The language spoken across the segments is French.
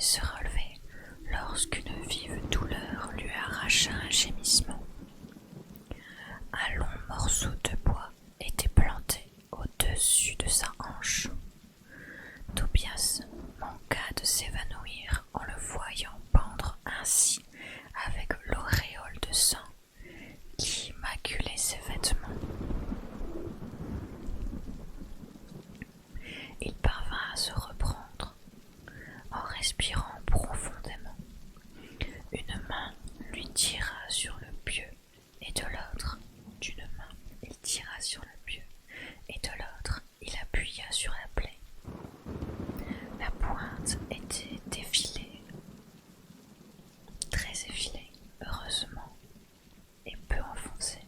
se relever lorsqu'une vive douleur lui arracha un gémissement. Un long morceau de bois était planté au-dessus de sa hanche. Tobias manqua de s'évanouir en le voyant pendre ainsi avec l'auréole de sang qui maculait ses vêtements. Il parvint à se reprendre en respirant profondément. Une main lui tira sur le pieu et de l'autre, d'une main, il tira sur le pieu et de l'autre, il appuya sur la plaie. La pointe était effilée, très effilée, heureusement, et peu enfoncée.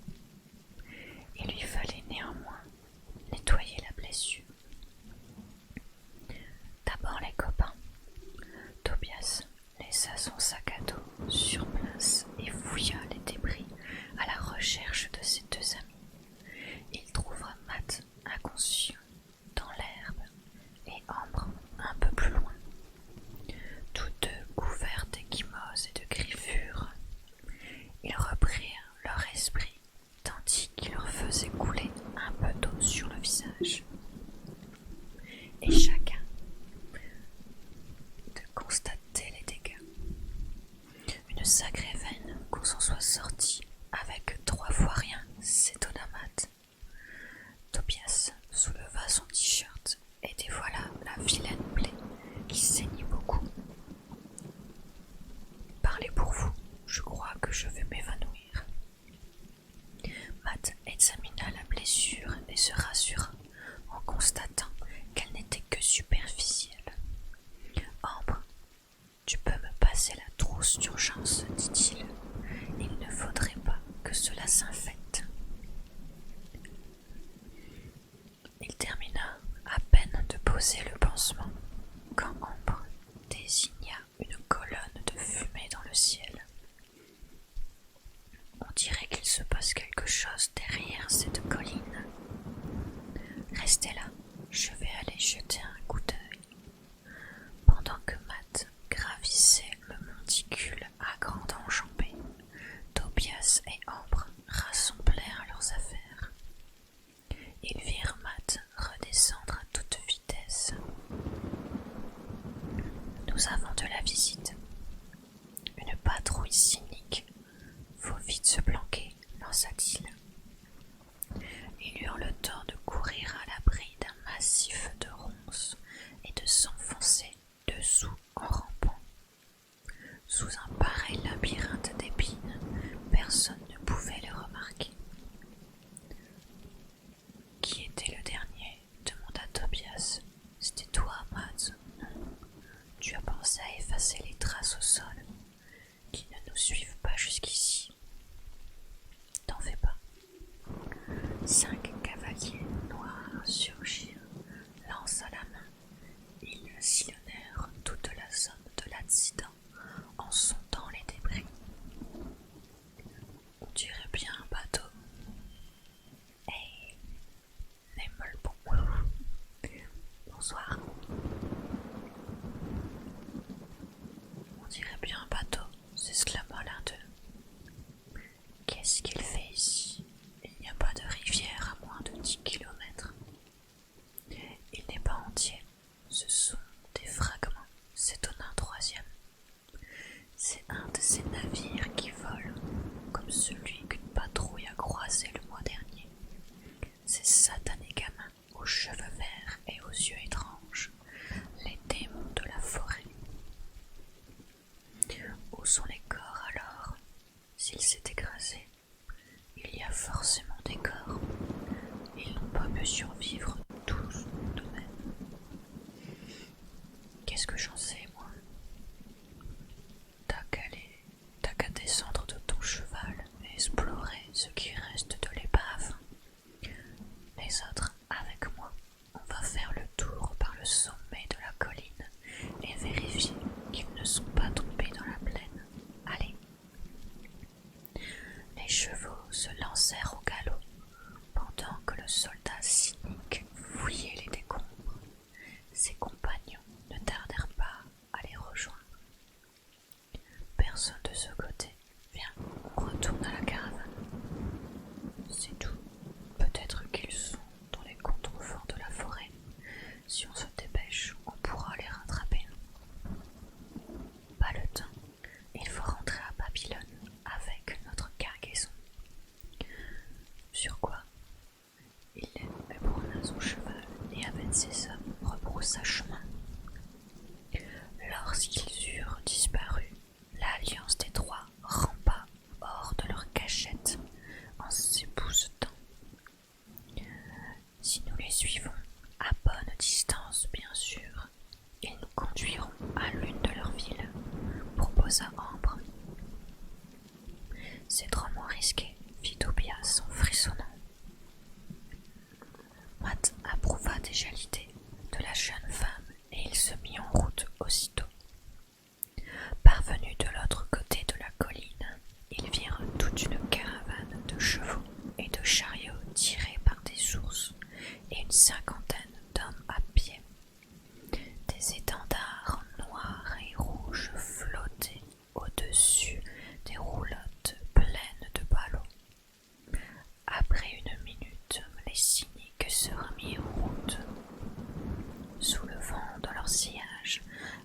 Il lui fallait néanmoins nettoyer la blessure. D'abord les copains. Tobias laissa son sac à dos sur place et fouilla les débris à la recherche de ses deux amis. Il trouva Matt inconscient dans l'herbe et Ambre un peu plus loin, tous deux couverts d'ecchymoses et de griffures. Ils reprirent leur esprit tandis qu'il leur faisait couler un peu d'eau sur le visage. Et chacun de constater les dégâts. Une sacrée veine qu'on s'en soit sorti avec 3 fois rien, s'étonna Matt. Tobias souleva son t-shirt et dévoila la vilaine plaie qui saignait beaucoup. Parlez pour vous, je crois que je vais m'évanouir. Matt examina la blessure et se rassura en constatant qu'elle n'était que superficielle. Ambre, tu peux me passer la trousse d'urgence, dit-il. Il ne faudrait pas que cela s'infecte. Il termina à peine de poser le pansement quand Ambre désigna une colonne de fumée dans le ciel. On dirait qu'il se passe quelque chose derrière cette colline. Restez là, je vais aller jeter un coup d'œil. Pendant que Matt gravissait le monticule à grande enjambée, Tobias et Ambre rassemblèrent leurs affaires. Ils virent Matt redescendre à toute vitesse. Nous avons de la visite. Une patrouille cynique. Faut vite se planquer, lança-t-il. Ils eurent le temps de courir à l'abri d'un massif de ronces et de s'enfoncer dessous en rampant. Sous un pareil labyrinthe d'épines, personne ne pouvait le remarquer. Qui était le dernier? Demanda Tobias. C'était toi, Matt. Non. Tu as pensé à effacer les traces au sol, qui ne nous suivent pas jusqu'ici. T'en fais pas. 5 cavaliers noirs surgirent, lance à la main. Ils sillonnèrent toute la zone de l'accident en sondant les débris. On dirait bien un bateau. Hey, Nemmelbon. Bonsoir. On dirait bien un bateau, s'exclama l'un d'eux. Qu'est-ce qu'il fait ici? Il n'y a pas de rivière à moins de 10 kilomètres. Il n'est pas entier, ce sont des fragments, s'étonna un troisième. C'est un de ces navires qui volent, comme celui qu'une patrouille a croisé le mois dernier. Ces satanés gamins aux cheveux verts et aux yeux étranges, les démons de la forêt. Où sont les corps alors? S'ils s'est écrasé, il y a forcément des corps. Ils n'ont pas pu survivre tous de même. Qu'est-ce que j'en sais, moi? T'as qu'à descendre de ton cheval et explorer ce qui reste de l'épave. Les autres, avec moi, on va faire le tour par le sommet de la colline et vérifier qu'ils ne sont pas tombés dans la plaine. Allez. Les chevaux se lancèrent au galop, pendant que le soldat cynique fouillait les décombres. Ses compagnons ne tardèrent pas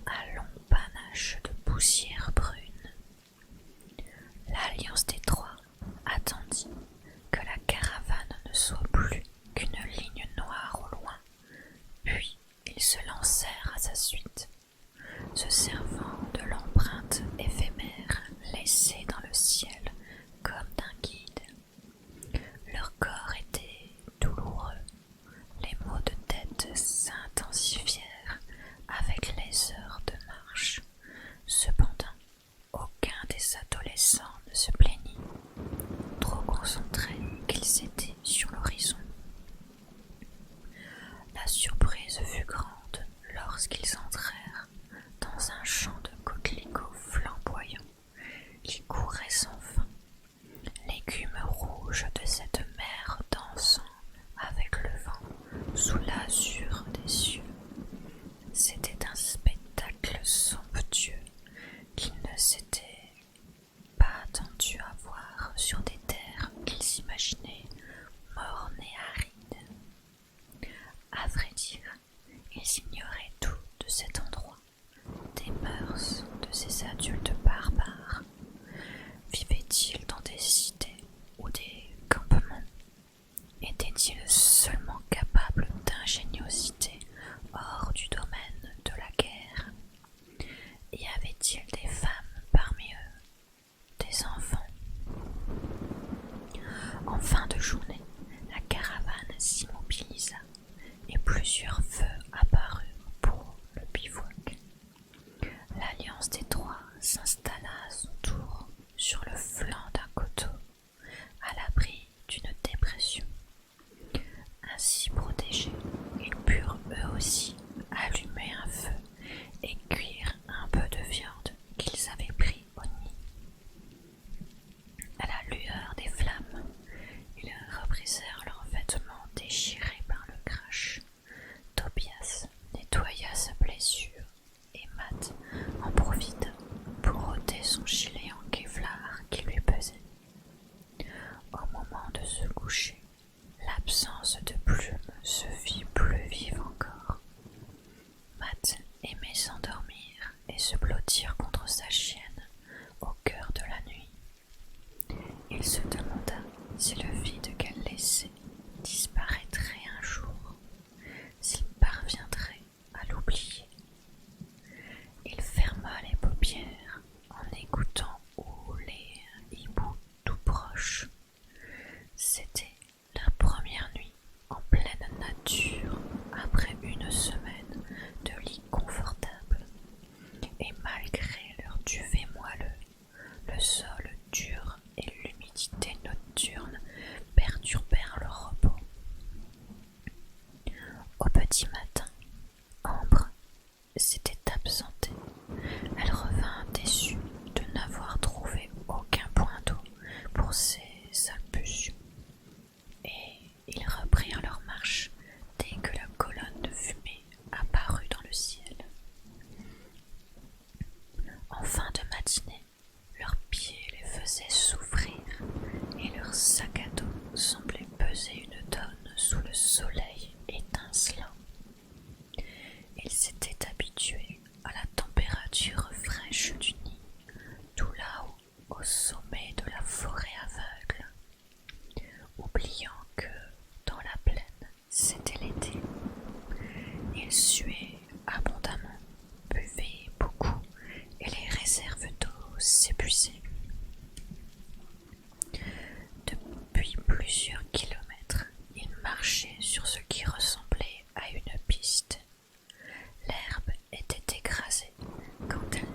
un long panache de poussière brune. L'Alliance des Trois attendit que la caravane ne soit plus qu'une ligne noire au loin, puis ils se lancèrent à sa suite, se servant de l'empreinte éphémère laissée dans le ciel comme d'un guide. Leur corps était douloureux, les maux de tête s'intensifièrent avec les heures de marche. Cependant, aucun des adolescents ne se plaignit, trop concentrés qu'ils étaient sur l'horizon. La surprise fut grande lorsqu'ils entrèrent dans un champ de coquelicots flamboyants qui courait sans fin, l'écume rouge de cette mer dansant avec le vent sous l'azur des cieux. C'était un spectacle somptueux qu'ils ne s'étaient pas attendus à voir sur des terres qu'ils imaginaient mornes et arides. À vrai dire, ils ignoraient tout de cet endroit, des mœurs de ces adultes barbares. Vivaient-ils dans des cités ou des campements? Étaient-ils seulement capables d'ingéniosité hors du domaine de la guerre? Y avait-il des femmes parmi eux, des enfants? En fin de journée, la caravane s'immobilisa et plusieurs feux apparurent pour le bivouac. L'Alliance des Trois s'installa à son tour sur le flanc d'un coteau, à l'abri d'une dépression. Ainsi protégés, ils purent eux aussi allumer un feu et cuire un peu de viande qu'ils avaient pris au nid. À la lueur des flammes, ils reprisèrent leurs vêtements déchirés par le crash. Tobias nettoya sa blessure et Matt en profita pour ôter son gilet en kevlar qui lui pesait. Au moment de se coucher, l'absence de plume se fit plus vive encore. Matt aimait s'endormir et se blottir contre sa chienne au cœur de la nuit. Il se demanda si le vide qu'elle laissait disparaîtrait un jour, s'il parviendrait à l'oublier. Il ferma les paupières en écoutant les hiboux tout proches. C'était la première nuit en pleine nature après une semaine de lit confortable, et malgré leur duvet moelleux, le sol dur et l'humidité nocturne perturbèrent leur repos. Au petit matin, Ambre s'était absentée. Elle revint déçue de n'avoir trouvé aucun point d'eau pour ses alpulsions, et ils reprirent leur marche dès que la colonne de fumée apparut dans le ciel. En fin de matinée, leurs pieds les faisaient souffrir et leur sac à dos semblait peser une tonne sous le soleil étincelant. Ils s'étaient habitués à la température fraîche du nid, tout là-haut, au sommet de la forêt aveugle, oubliant que, dans la plaine, c'était l'été. Ils suaient abondamment, buvaient beaucoup, et les réserves d'eau s'épuisaient. Depuis plusieurs kilomètres, ils marchaient sur ce qui ressemblait à une piste. L'herbe était écrasée quand elle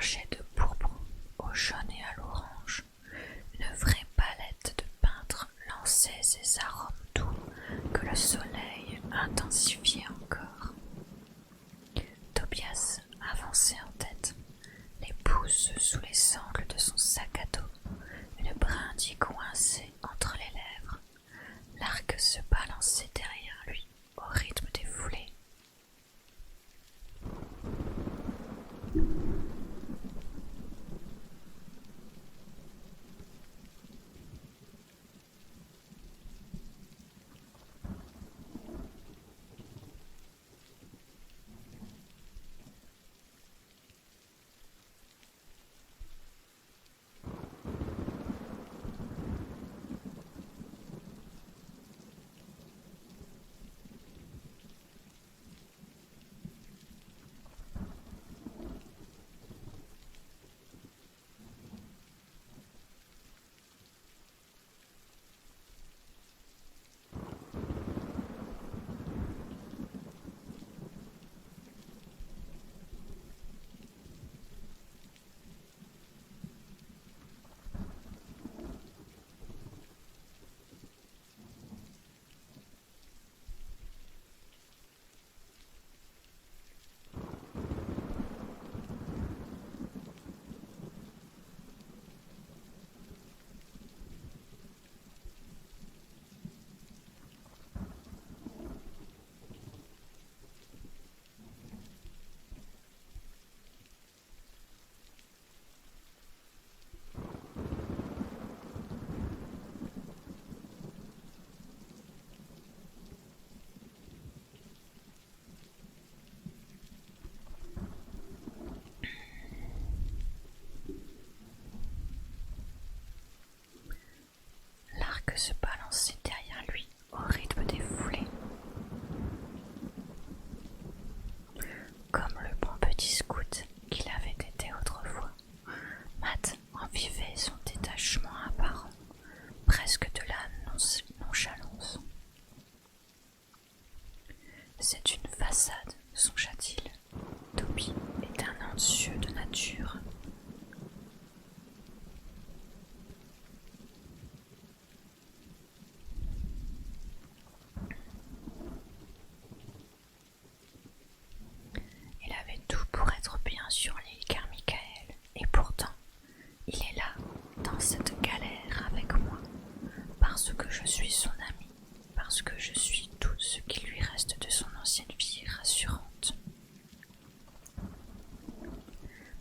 mélangeait de pourpre au jaune et à l'orange. Une vraie palette de peintre lançait ses arômes doux que le soleil intensifiait encore. Tobias avançait en tête, les pouces sous les angles de son sac à dos, une brindille coincée entre les lèvres. L'arc se balançait derrière lui au rythme des foulées. L'arc se balançait derrière lui au rythme des foulées. Comme le bon petit scout qu'il avait été autrefois, Matt en vivait son détachement apparent, presque de la nonchalance. C'est une façade, songea-t-il. Toby est un anxieux de nature. Il avait tout pour être bien sur l'île Carmichael, et pourtant, il est là, dans cette galère avec moi, parce que je suis son ami, parce que je suis tout ce qui lui reste de son ancienne vie rassurante.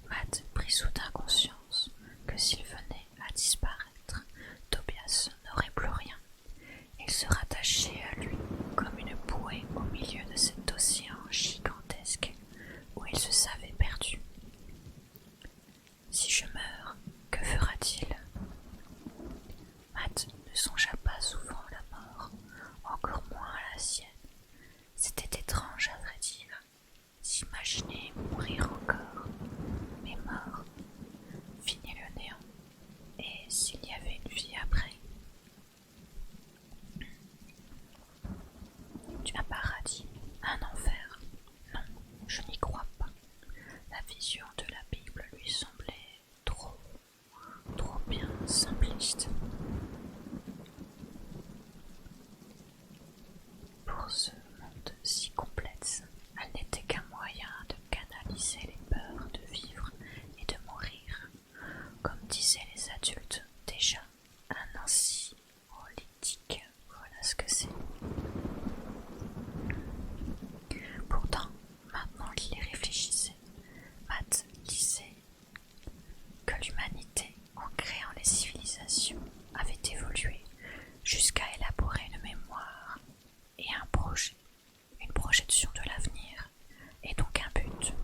Matt prit soudain conscience que s'il venait à disparaître, Tobias n'aurait plus rien. Il se rattachait à lui comme une bouée au milieu de cet océan gigantesque où il se savait perdu. Si je meurs, que fera-t-il? Matt ne songea pas souvent à la mort, encore moins à la sienne. C'était étrange à vrai dire. S'imaginer mourir encore, mais mort, fini le néant, et s'il y avait une vie après? Un paradis, un enfer? Non, je n'y crois pas. La vision de la Bible lui semblait trop bien simpliste. Pour ce monde si complexe, elle n'était qu'un moyen de canaliser les peurs de vivre et de mourir, comme disaient les adultes déjà, un anxiolytique, voilà ce que c'est. Pourtant, maintenant qu'il y réfléchissait, Matt disait que l'humanité, en créant les civilisations, avait évolué jusqu'à élaborer une mémoire et un projet, une projection de l'avenir, et donc un but.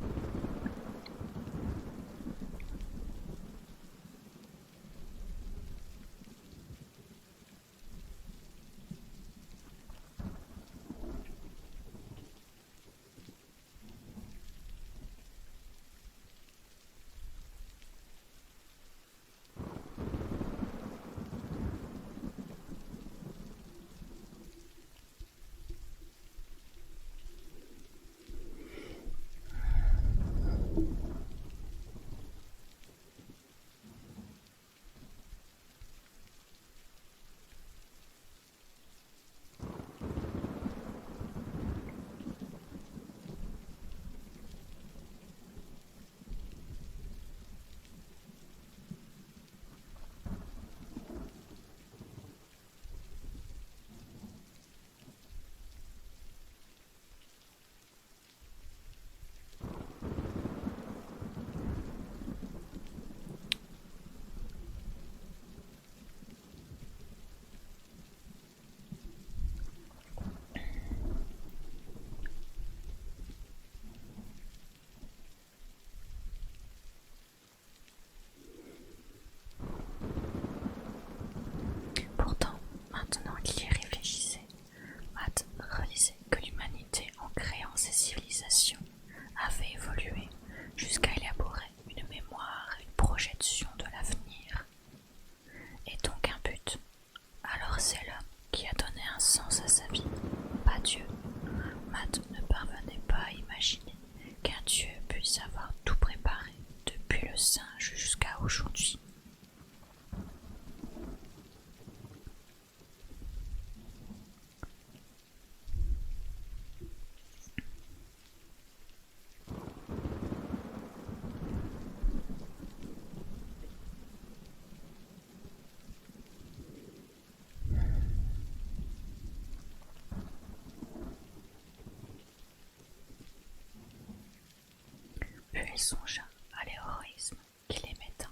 songea à l'héroïsme qu'il aimait tant.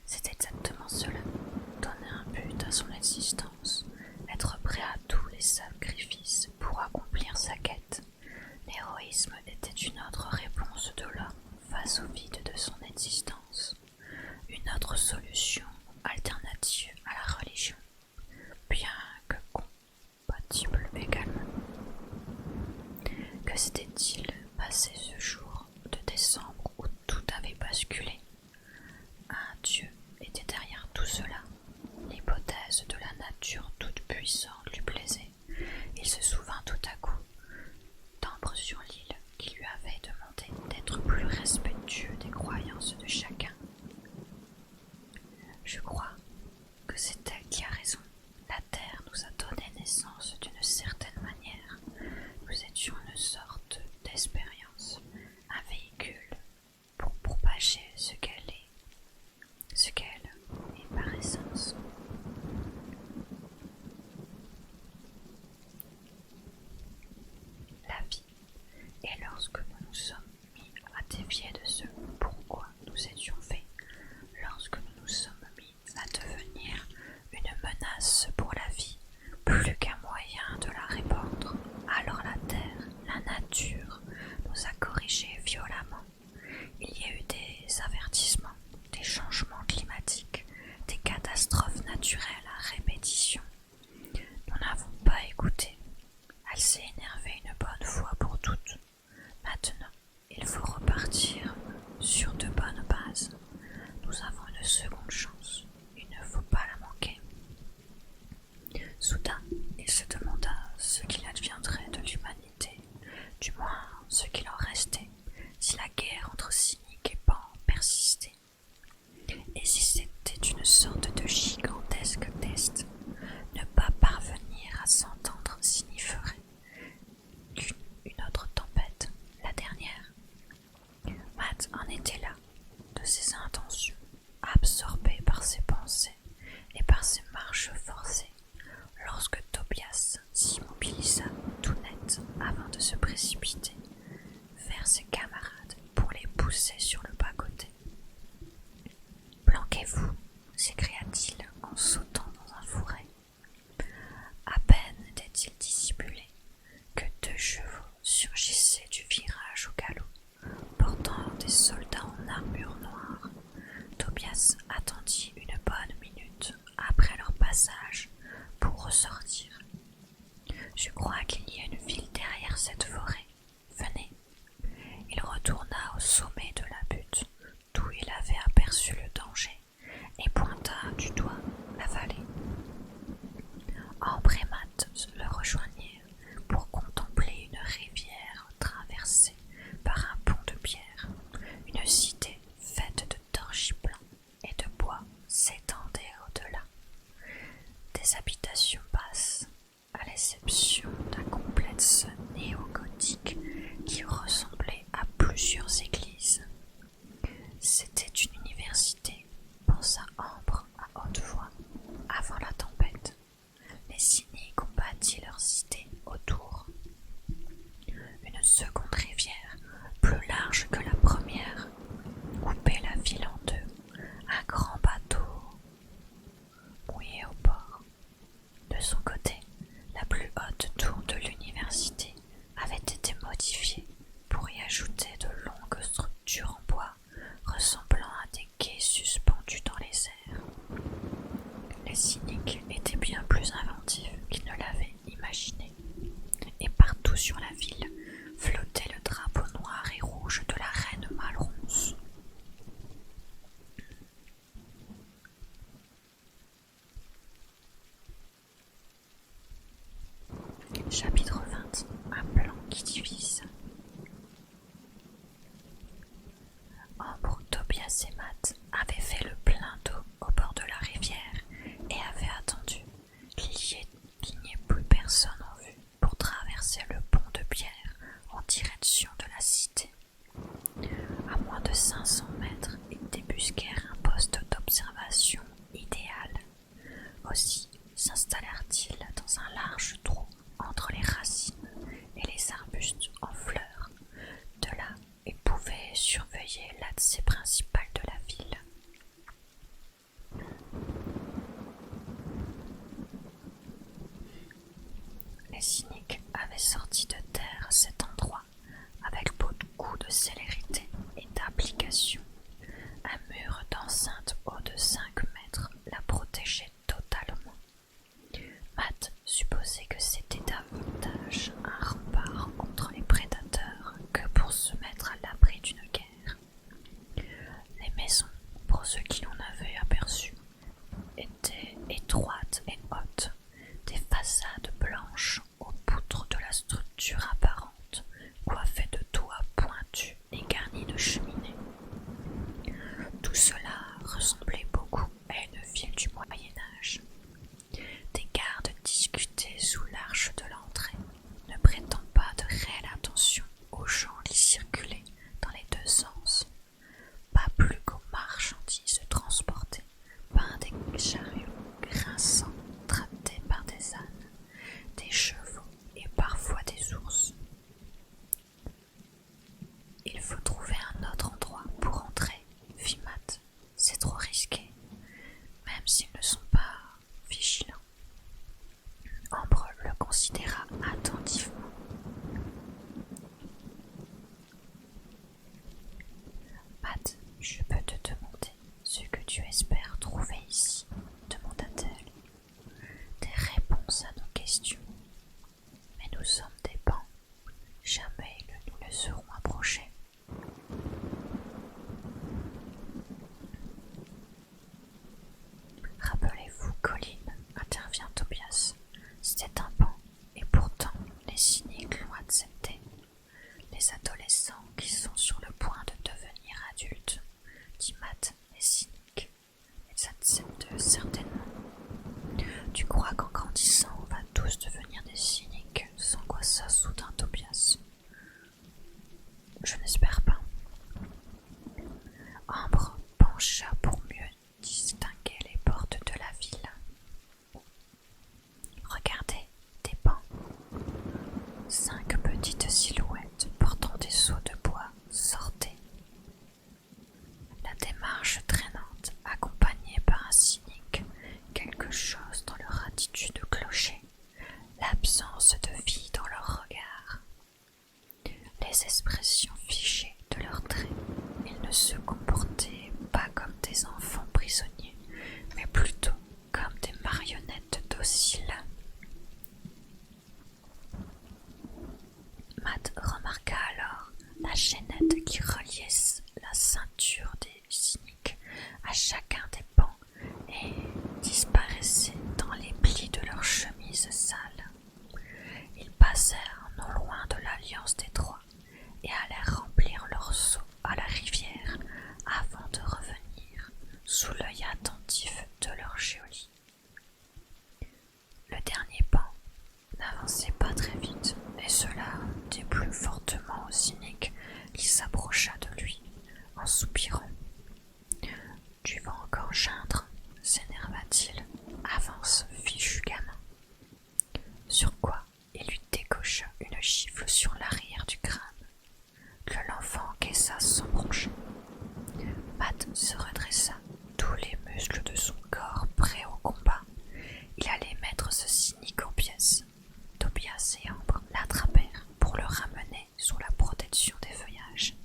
C'est exactement cela, donner un but à son existence, être prêt à tous les sacrifices pour accomplir sa quête. L'héroïsme était une autre réponse de l'homme face au vide de son existence, une autre solution alternative à la religion, bien que compatible également. Que s'était-il passé ce jour de décembre où tout avait basculé? Un Dieu était derrière tout cela. L'hypothèse de la nature toute puissante lui plaisait. Il se souvint tout à coup d'Ambre sur l'île qui lui avait demandé d'être plus respectueux des croyances de chacun. Je crois que c'est elle qui a raison. La Terre nous a donné naissance d'une certaine manière. Nous étions une sorte d'expérience, un véhicule pour propager ce qu'elle est par essence. La vie. Et lorsque nous nous sommes mis à dévier de ce pourquoi nous étions faits, lorsque nous nous sommes mis à devenir une menace pour la vie, plus qu'un moyen de la répandre, alors la terre, la nature, nous a corrigés violemment. Il y a eu des avertissements, des changements climatiques, des catastrophes naturelles à répétition. Nous n'avons pas écouté. Elle s'est énervée une bonne fois pour toutes. Maintenant, il faut repartir sur de bonnes bases. Nous avons une seconde chance. Il ne faut pas la manquer. Soudain, il se demanda ce qu'il adviendrait de l'humanité, du moins ce qu'il en restait, si la guerre entre cynique et Pan persistait. Et si c'était une sorte de gigantesque test, ne pas parvenir à s'entendre signifierait une autre tempête, la dernière. Matt en était là, de ses intentions, absorbé par ses pensées et par ses marches forcées, lorsque Tobias s'immobilisa tout net avant de se précipiter vers ses camarades pour les pousser sur le bas-côté. « Planquez-vous » s'écria-t-il en sautant dans un fourré. À peine était-il dissimulé que deux chevaux surgissaient du virage au galop, portant des soldats en armure noire. Tobias attendit une bonne minute après leur passage pour ressortir. « Je crois qu'il y a une ville derrière cette forêt. Venez. » Il retourna au sommet de la butte, d'où il avait aperçu le danger, et pointa du doigt la vallée. Ambre et Matt le rejoignirent pour contempler une rivière traversée par un pont de pierre. Une cité faite de torchis blancs et de bois s'étendait au-delà. Des habitations basses, à l'exception d'un complexe néo-gothique qui ressemblait à plusieurs églises. C'était une université, pensa Ambre à haute voix, avant la tempête. Les cyniques ont bâti leur cité autour. Une seconde rivière, plus large que la première, coupait la ville en deux. Un grand bateau mouillé au port. De son côté, la plus haute tour de l'université avait été modifiée pour y ajouter de longues structures en bois ressemblant à des quais suspendus dans les airs. Les cyniques étaient bien plus inventifs qu'ils ne l'avaient imaginé, et partout sur la ville flottait le drapeau noir et rouge de la reine Malronce. Chapitre 20. Un plan qui divise. Ambre, Tobias et Matt avaient fait le plein d'eau au bord de la rivière et avaient attendu qu'il n'y ait plus personne en vue pour traverser le pont de pierre en direction de la cité. À moins de 500 mètres, ils débusquèrent un poste d'observation idéal. Aussi s'installèrent-ils dans un large trou entre les Les cyniques avaient sorti de terre cet endroit avec beaucoup de célérité et d'application. Un mur d'enceinte haut de 5 mètres la protégeait totalement. Matt supposait que c'était davantage un rempart contre les prédateurs que pour se mettre à l'abri d'une guerre. Les maisons, pour ceux qui l'en avaient aperçu, étaient étroites et hautes, des façades blanches aux poutres de la structure apparente, coiffées de toits pointus et garnis de cheminées. Tout cela ressemblait beaucoup à une ville du Moyen-Âge. Des gardes discutaient sous l'arche de l'entrée, ne prêtant pas de réelle attention aux gens qui circulaient dans les deux sens, pas plus qu'aux marchandises transportées par des chariots grinçants tractés par des ânes, des chevaux et parfois des ours. Il faut trouver un autre endroit pour entrer, fit Matt. C'est trop risqué, même s'ils ne sont pas vigilants. Ambre le considéra attentivement. Matt, je peux te demander ce que tu espères trouver ici, demanda-t-elle. Des réponses à nos questions. Mais nous sommes des bancs. Jamais nous ne serons approchés. Rappelez-vous, Colline, intervient Tobias. C'était un ban, et pourtant les cyniques l'ont accepté. Les adolescents qui sont sur le point de devenir adultes, dit Matt, les cyniques, ils acceptent certainement. Tu crois qu'en grandissant on va tous devenir des cyniques, s'angoissa soudain Tobias. Je n'espère pas. Ambre pencha pour mieux distinguer les portes de la ville. Regardez, des bancs. 5 petites silhouettes portant des seaux de bois sortaient. La démarche traînante, accompagnée par un cynique, quelque chose dans leur attitude de clocher, l'absence de vie dans leur regard, les expressions figées de leurs traits. Ils ne se comportaient pas comme des enfants prisonniers, mais plutôt comme des marionnettes dociles. Matt remarqua alors la chaînette qui reliait la ceinture des cyniques à chacun des bancs et disparaissait dans les plis de leurs chemises sales. Ils passèrent non loin de l'Alliance des Trois et allèrent remplir leurs seaux à la rivière avant de revenir sous l'œil attentif de leur geôlier. Le dernier banc n'avançait pas très vite, et cela déplut fortement au cynique qui s'approcha de lui en soupirant. « Tu vas encore geindre ?» s'énerva-t-il. « Avance, fichu gamin !» Sur quoi il lui décocha une gifle sur l'arrière du crâne, que l'enfant encaissa sans broncher. Matt se redressa, tous les muscles de son corps prêts au combat. Il allait mettre ce cynique en pièces. Tobias et Ambre l'attrapèrent pour le ramener sous la protection des feuillages.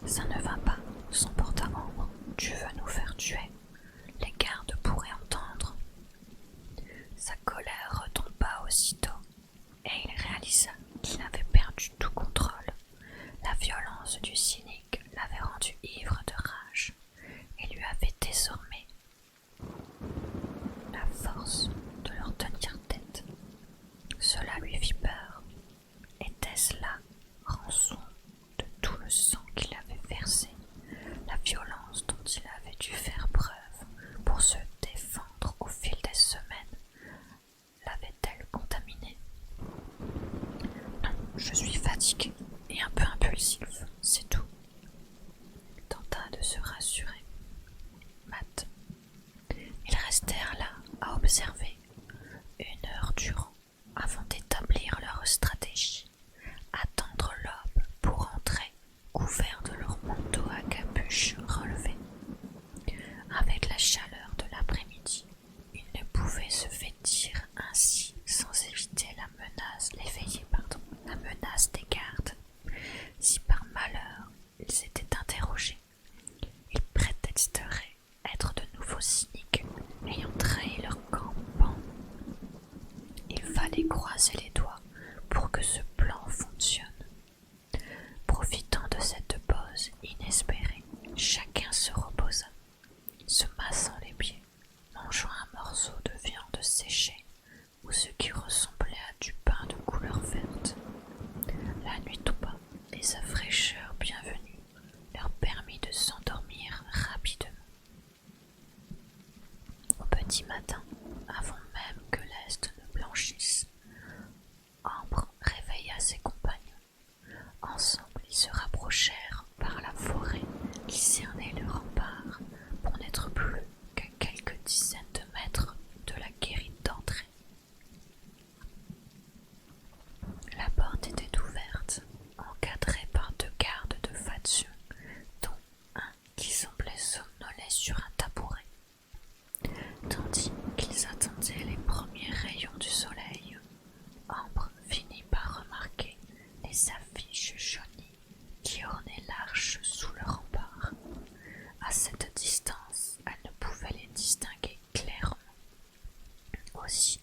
Ça ne va pas, s'emporta Ambre. Tu veux nous faire tuer. Les gardes pourraient entendre. Sa colère retomba aussitôt, et il réalisa qu'il avait perdu tout contrôle. La violence du cynique petit matin, avant même que l'Est ne blanchisse, Ambre réveilla ses compagnons. Ensemble, ils se rapprochèrent par la forêt qui cernait le rempart pour n'être plus qu'à quelques dizaines de mètres de la guérite d'entrée. La porte était ouverte, encadrée par 2 gardes de faction, dont un qui semblait somnoler sur un tabouret. Tandis qu'ils attendaient les premiers rayons du soleil, Ambre finit par remarquer les affiches jaunies qui ornaient l'arche sous le rempart. À cette distance, elle ne pouvait les distinguer clairement. Aussi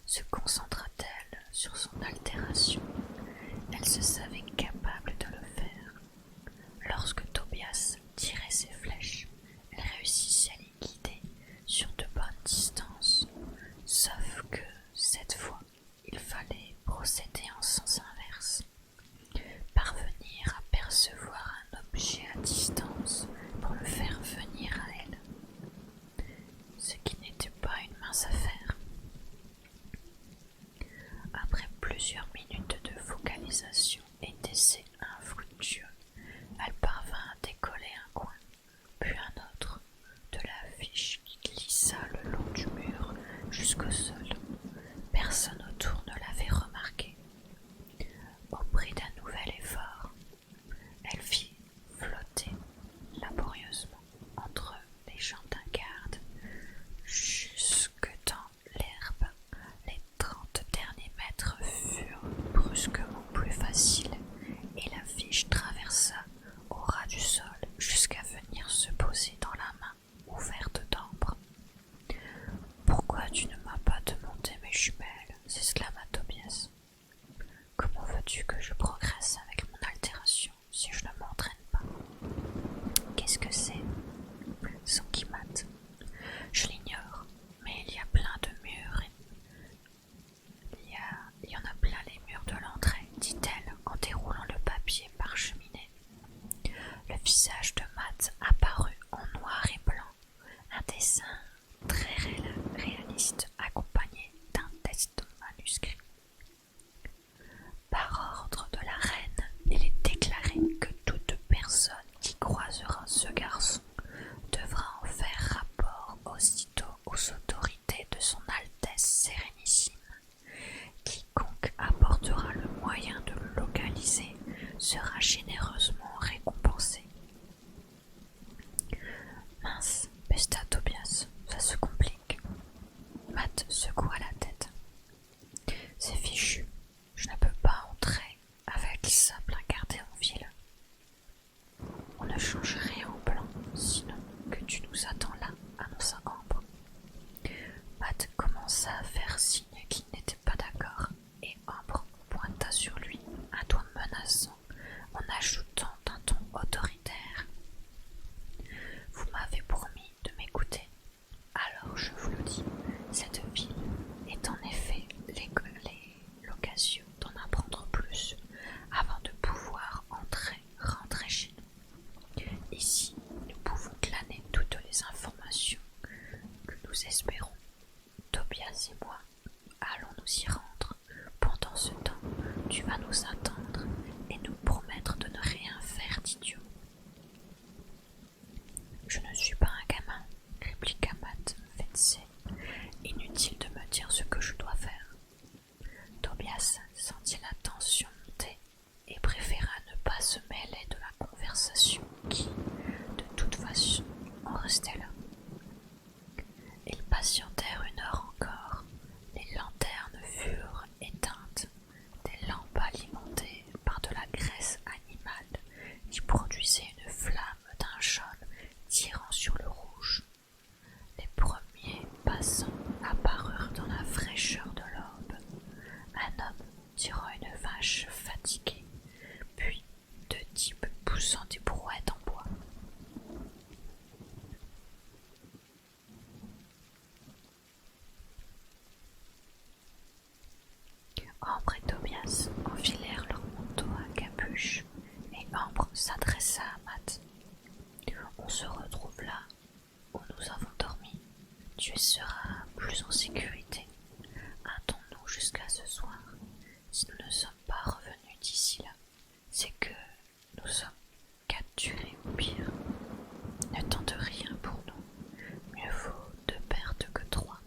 se concentra-t-elle sur son altération. Elle se savait capable de le faire. Lorsque Tobias tirait ses flèches, elle réussissait à les guider sur de bonnes distances. Sauf que, cette fois, il fallait procéder en sens inverse. Parvenir à percevoir un objet à distance pour le faire venir à elle. Ce qui n'était pas une mince affaire. Après plusieurs minutes de focalisation et d'essais infructueux, elle parvint à décoller un coin, puis un autre, de l'affiche qui glissa le long du mur jusqu'au sol. Personne autour ne l'avait remarqué. Au prix d'un nouvel effort, elle fit flotter laborieusement entre les jambes d'un garde jusque dans l'herbe. Les 30 derniers mètres furent brusquement plus faciles et la fiche traversa au ras du sol jusqu'à venir se poser dans la main ouverte d'Ambre. « Pourquoi tu ne m'as pas demandé mes jumelles ?» s'exclama Tobias. « Comment veux-tu que je progresse avec mon altération si je ne m'entraîne pas ?»« Qu'est-ce que c'est ?» s'enquit-Matt. « Je l'ignore, mais il y a plein de murs. Il y en a plein les murs de l'entrée, dit-elle en déroulant le papier parcheminé. Le visage de Matt apparut en noir et blanc, un dessin très réaliste accompagné d'un texte manuscrit. Par ordre de la reine, il est déclaré que toute personne qui croisera ce garçon devra en faire rapport aussitôt aux autorités de son Altesse Sérénissime. Quiconque apportera le moyen de le localiser sera généreusement récompensé. Mince, pesta Tobias, ça se complique. Matt secoua la tête. C'est fichu, je ne peux pas entrer avec ça plein gardé en ville. On ne change rien au plan, sinon que tu nous attends là, annonça Ambre. Matt commença à faire signe qu'il n'était pas d'accord, et Ambre pointa sur lui un doigt menaçant en ajoutant d'un ton autoritaire. Vous m'avez promis de m'écouter, alors je vous le dis, cette ville est en effet l'occasion d'en apprendre plus avant de pouvoir rentrer chez nous. Ici, nous pouvons glaner toutes les informations que nous espérons. Tobias et moi allons nous y rendre. Pendant ce temps, tu vas nous attendre et nous promettre de ne rien faire d'idiot. Je ne suis pas un gamin, répliqua Matt vexé. Inutile de me dire ce que je dois faire. Tobias sentit la tension monter et préféra ne pas se mêler de la conversation qui, de toute façon, en restait là. Ils patientèrent 1 heure encore. Les lanternes furent éteintes, des lampes alimentées par de la graisse animale qui produisait une flamme d'un jaune tirant sur le rouge. Les premiers passants apparurent dans la fraîcheur de l'aube. Un homme tirant une vache fatiguée, puis 2 types poussant des brouettes en bois. Ambre et Tobias enfilèrent leur manteau à capuche et Ambre s'adressa à Matt. On se retrouve là où nous avons dormi. Tu tu seras plus en sécurité. Attends-nous jusqu'à ce soir. Si nous ne sommes pas revenus d'ici là, c'est que nous sommes capturés au pire. Ne tente rien pour nous. Mieux vaut 2 pertes que 3.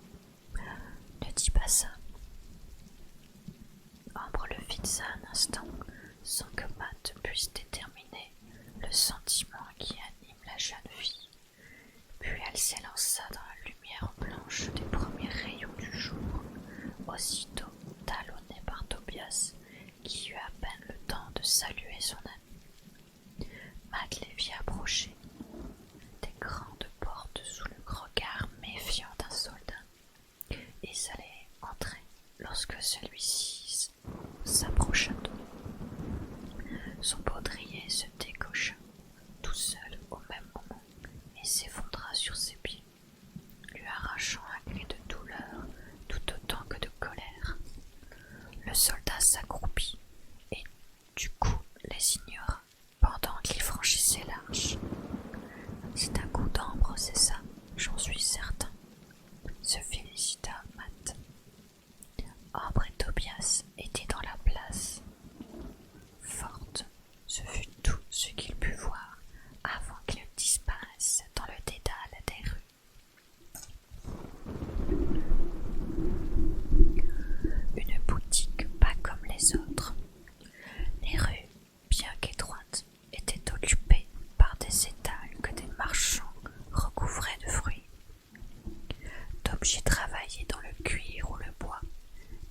Ne dis pas ça. Ambre le fixa un instant, sans que Matt puisse déterminer le sentiment qui anime la jeune fille. Puis elle s'élança dans la lumière blanche des premiers rayons du jour, aussitôt talonnée par Tobias, qui eut à peine le temps de saluer son ami. Matt les vit approcher, des grandes portes sous le regard méfiant d'un soldat. Ils allaient entrer lorsque celui-ci s'approcha d'eux. Son baudrier se décocha, tout seul au même moment, et s'effondra sur ses pieds, lui arrachant un cri de douleur tout autant que de colère. Le soldat s'accroupit et, du coup, les ignora pendant qu'ils franchissaient l'arche. C'est un coup d'ambre, c'est ça, j'en suis certain, se félicita Matt. Ambre et Tobias étaient dans la place. Forte, ce fut tout ce qu'il put voir avant qu'ils disparaissent dans le dédale des rues. Une boutique pas comme les autres. Les rues, bien qu'étroites, étaient occupées par des étals que des marchands recouvraient de fruits, d'objets travaillés dans le cuir ou le bois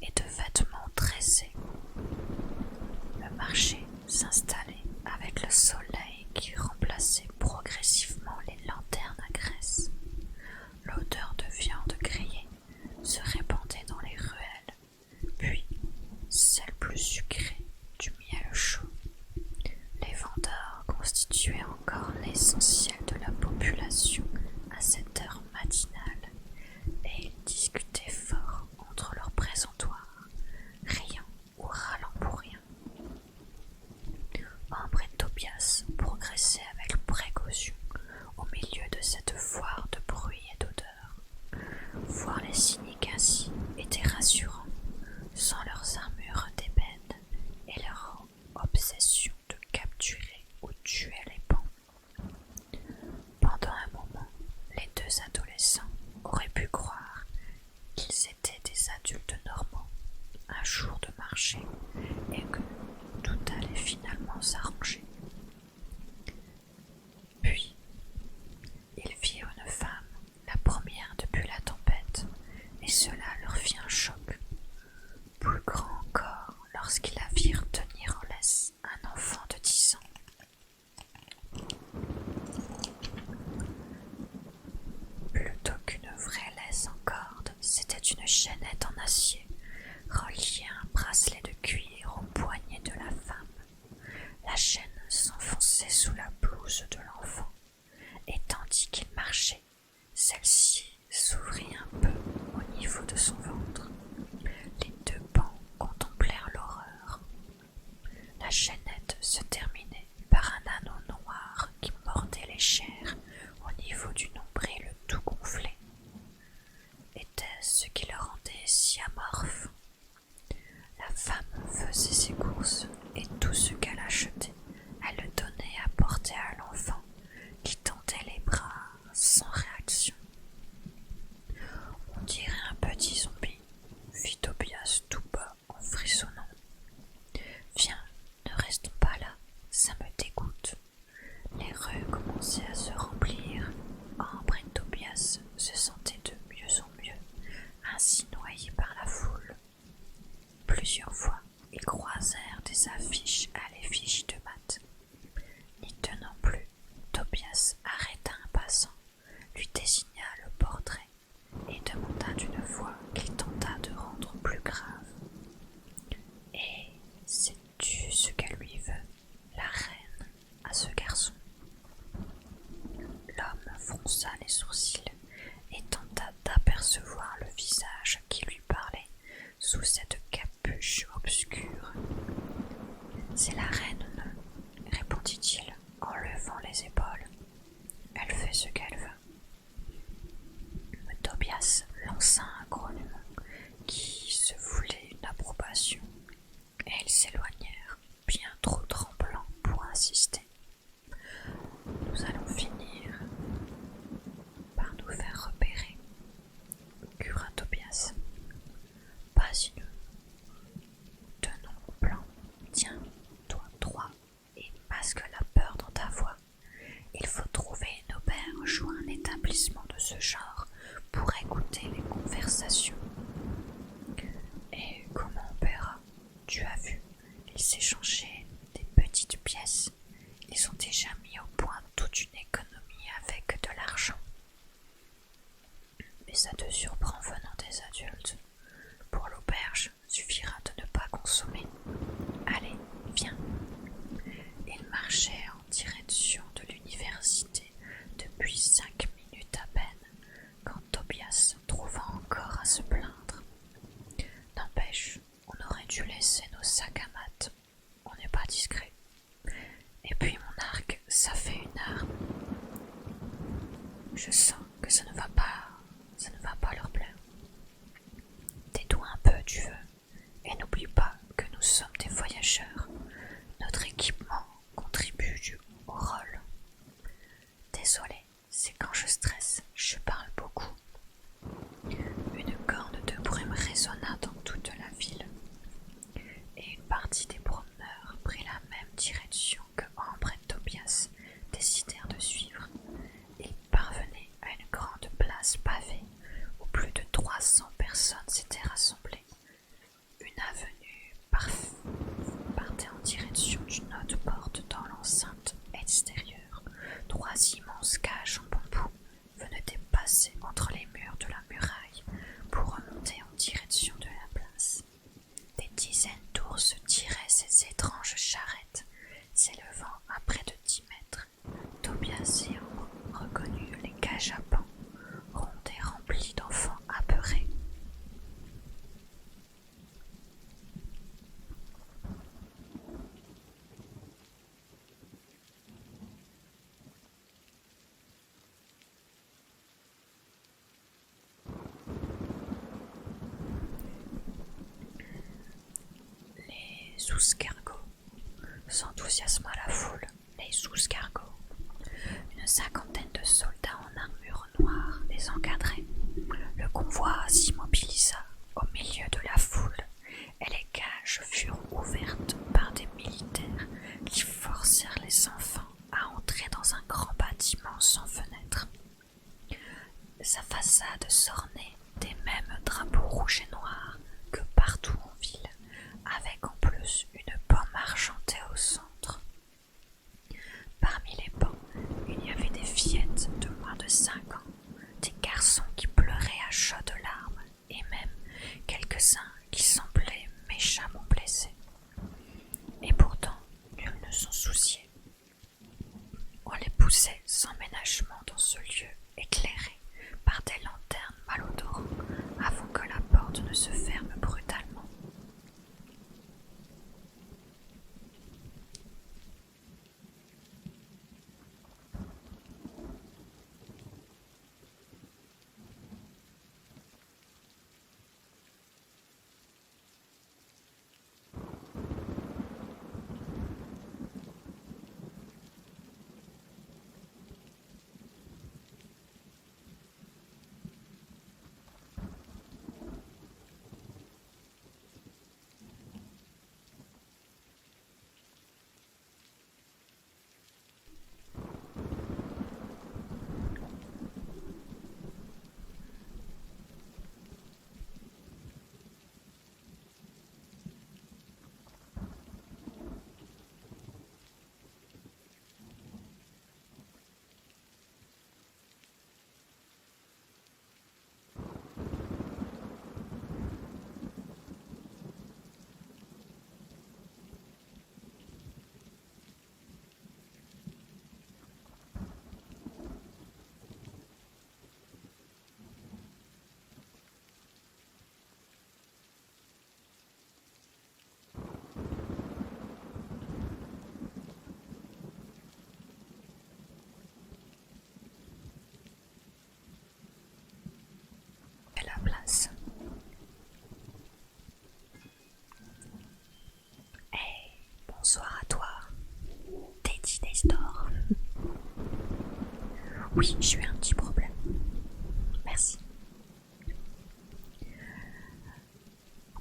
et de vêtements tressés. Le marché s'installait avec le soleil qui remplaçait progressivement les lanternes à graisse. L'odeur de viande grillée se répandait dans les ruelles, puis celle plus sucrée du miel chaud. Les vendeurs constituaient encore l'essentiel de la population à cette heure matinale, et ils discutaient fort entre leurs présentoirs, riant ou râlant pour rien. Ambre et Tobias progressaient avec précaution au milieu de cette foire de bruit et d'odeur. Voir les cyniques ainsi était rassurant, sans leurs armures d'ébène et leur obsession de capturer ou tuer les pans. Pendant un moment, les 2 adolescents auraient pu croire qu'ils étaient des adultes normands, un jour de marché, et que tout allait finalement s'arranger. Puis, ils virent une femme, la première depuis la tempête, et cela leur fit un choc. Plus grand encore lorsqu'ils la virent tenir en laisse un enfant de 10 ans. Plutôt qu'une vraie laisse en corde, c'était une chaînette en acier, reliée à un bracelet de cuir au poignet de la femme. La chaîne s'enfonçait sous la blouse de l'enfant, et tandis qu'il marchait, celle-ci s'ouvrit un peu au niveau de son ventre. Les 2 pans contemplèrent l'horreur. La chaînette se terminait par un anneau noir qui mordait les chairs au niveau du nombril tout gonflé. Était-ce ce qui le rendait si amorphe? La femme faisait ses courses et tout ce qu'elle achetait, elle le donnait à porter à l'enfant qui tendait les bras sans réaction. On dirait un petit zombie, fit Tobias tout bas en frissonnant. Viens, ne restons pas là, ça me dégoûte. Les rues commençaient à se remplir. Ambre et Tobias se sentaient de mieux en mieux, ainsi noyés par la foule. Plusieurs fois, ils croisèrent des affiches à l'effigie de Matt. N'y tenant plus, Tobias arrêta un passant, lui désigna le portrait et demanda d'une voix qu'il tenta de rendre plus grave. « Et sais-tu ce qu'elle lui veut, la reine, à ce garçon ?» L'homme fronça les sourcils et tenta d'apercevoir le visage qui lui parlait sous cette capuche obscure. C'est lança un grognement qui se voulait une approbation, et ils s'éloignèrent, bien trop tremblants pour insister. Nous allons finir par nous faire repérer, murmura Tobias. Pas si nous tenons au plan. Tiens, toi, droit, et masque la peur dans ta voix. Il faut trouver une auberge ou un établissement de ce genre pour écouter les conversations. Et comment on paiera? Tu as vu, ils s'échangeaient des petites pièces. Ils ont déjà mis au point toute une économie avec de l'argent. Mais ça te surprend venant des adultes. Pour l'auberge, suffira de ne pas consommer. Allez, viens. Ils marchaient en direction de l'université depuis 5 minutes à peine, quand Tobias trouva encore à se plaindre. N'empêche, on aurait dû laisser nos sacs à maths. On n'est pas discret. Et puis mon arc, ça fait une arme. Je sens que ça ne va pas leur plaire. Tais-toi un peu, tu veux, et n'oublie pas que nous sommes des voyageurs. Notre équipement contribue au rôle. Désolé, c'est quand je stresse, je parle beaucoup. Une corne de brume résonna dans toute la ville, et une partie des promeneurs prit la même direction que Ambre et Tobias décidèrent de suivre. Ils parvenaient à une grande place pavée où plus de 300 personnes s'étaient rassemblées. Une avenue partait en direction d'une autre porte dans l'enceinte extérieure. 3 immenses cages en bambou venaient de passer entre les murs de la muraille pour remonter en direction de la place. Des dizaines d'ours tiraient ces étranges charrettes, s'élevant à près de 10 mètres. Tobias et Ambre reconnurent les cages à pain, rondes et remplies d'enfants apeurés. Les sous-escargots, s'enthousiasma la foule. Les sous-escargots. Une 50aine de soldats en armure noire les encadraient. Le convoi s'immobilisa au milieu de la foule, et les cages furent ouvertes par des militaires qui forcèrent les enfants à entrer dans un grand bâtiment sans fenêtre. Sa façade s'ornait des mêmes drapeaux rouges et noirs que partout en ville, avec en plus une pomme argentée au centre. Parmi les bancs, il y avait des fillettes de moins de 5 ans, des garçons qui Oui, j'ai eu un petit problème. Merci.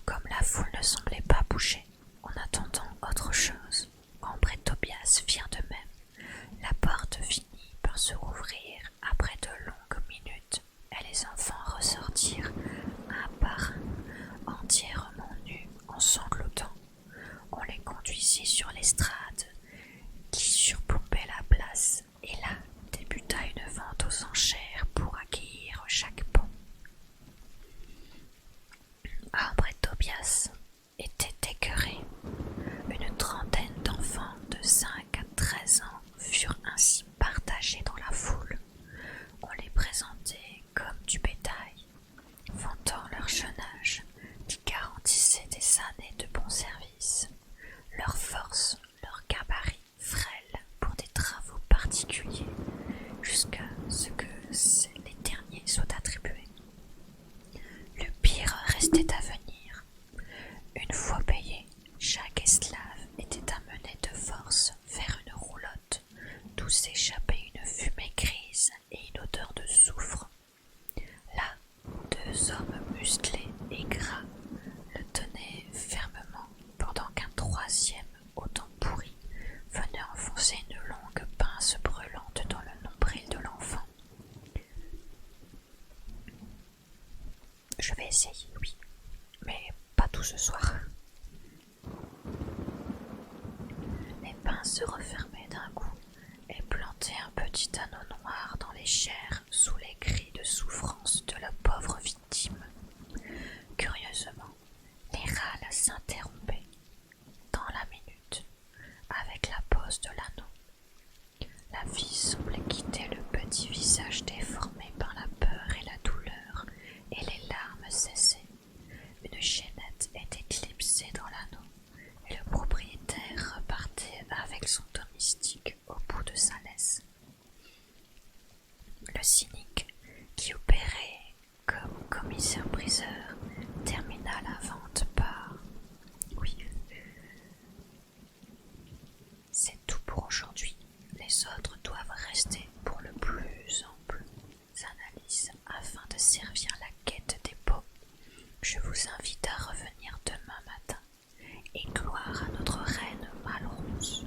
Comme la foule ne semblait pas bouger, en attendant autre chose, Ambre et Tobias firent de même. La porte finit par se rouvrir après de longues minutes et les enfants ressortirent un par un, entièrement nus, en sanglotant. On les conduisit sur l'estrade qui surplombait la place, et là débuta une vente aux enchères pour acquérir chaque pont. Ambre et Tobias étaient écœurés. Une trentaine d'enfants de 5 à 13 ans furent ainsi partagés dans la foule. On les présentait comme du bétail, vantant leur jeune âge qui garantissait des années de bons services, leur force, leur gabarit frêle pour des travaux particuliers, jusqu'à ce que les derniers soient attribués. Le pire restait à venir. Une fois payé, chaque esclave était amené de force vers une roulotte, d'où s'échappait une fumée grise et une odeur de soufre. Là, deux hommes musclés et gras le tenaient fermement, pendant qu'un troisième, autant pourri, venait enfoncer une longue pince brûlante dans le nombril de l'enfant. Je vais essayer, oui, mais pas tout ce soir. Les pinces se refermaient d'un coup et plantaient un petit anneau noir dans les chairs sous les cris de souffrance de la pauvre victime. Curieusement, les râles s'interrompaient dans la minute avec la pose de l'anneau. La vie semblait quitter le petit visage déformé par la peur et la douleur, et les larmes cessaient. Une chaînette était clipsée dans l'anneau, et le propriétaire repartait avec son domestique au bout de sa laisse. Le cynique, qui opérait comme commissaire-priseur, termina la vente par « Oui, c'est tout pour aujourd'hui. Les autres doivent rester pour le plus ample analyse afin de servir la quête des pots. Je vous invite à revenir demain matin, et gloire à notre reine Malronce. »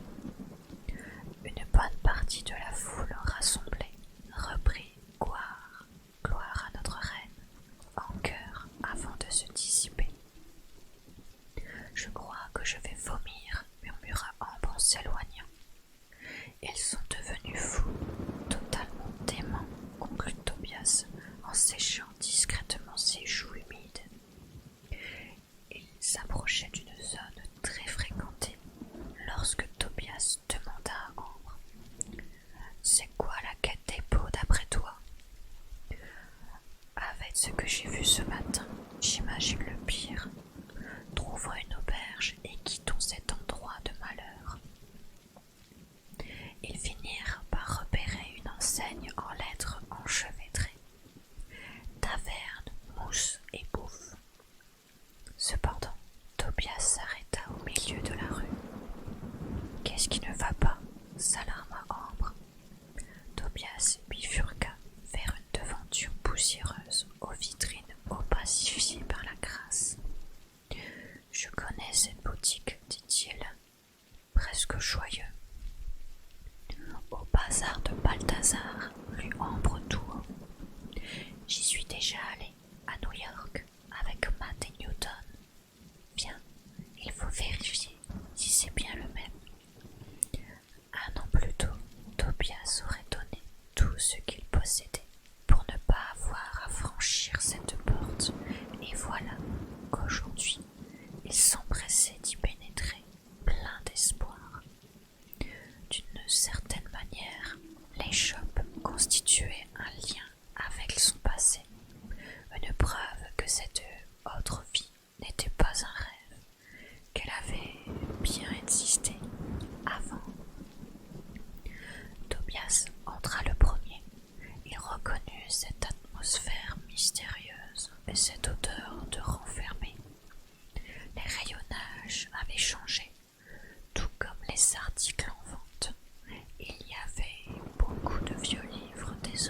Une bonne partie de la foule rassemblée reprit gloire à notre reine, en chœur avant de se dissiper. Je crois que je vais vomir, murmura Ambre en s'éloignant. Ils sont devenus fous, totalement déments, conclut Tobias en séchant discrètement ses joues humides. Il s'approchait d'une zone très fréquentée lorsque Tobias demanda à Ambre: « C'est quoi la quête des pots d'après toi ?» Avec ce que j'ai vu ce matin, j'imagine le pire. Trouvons une auberge et quittons cet endroit de malheur. Ils finirent par repérer une enseigne en lettres enchevêtrées: taverne, mousse et bouffe. Cependant, Tobias s'arrêta au milieu de la rue. « Qu'est-ce qui ne va pas ?» s'alarma Ambre. Tobias bifurqua vers une devanture poussiéreuse aux vitrines opacifiées par la crasse. « Je connais cette boutique, dit-il, presque joyeux. Au bazar de Balthazar, lut Ambre tout haut. J'y suis déjà allé, à New York, avec Matt et Newton. Viens, il faut vérifier si c'est bien le même. » Un an plus tôt, Tobias aurait donné tout ce qu'il possédait pour ne pas avoir à franchir cette porte, et voilà qu'aujourd'hui, il s'empressait d'y pénétrer, plein d'espoir. D'une certaine manière, l'échoppe constituait un lien avec son passé, une preuve que cette autre vie n'était pas un rêve, qu'elle avait bien existé avant. Tobias entra le premier. Il reconnut cette atmosphère mystérieuse et cette odeur de renfermé. Les rayonnages avaient changé, tout comme les articles en vente. Il y avait beaucoup de vieux livres désormais.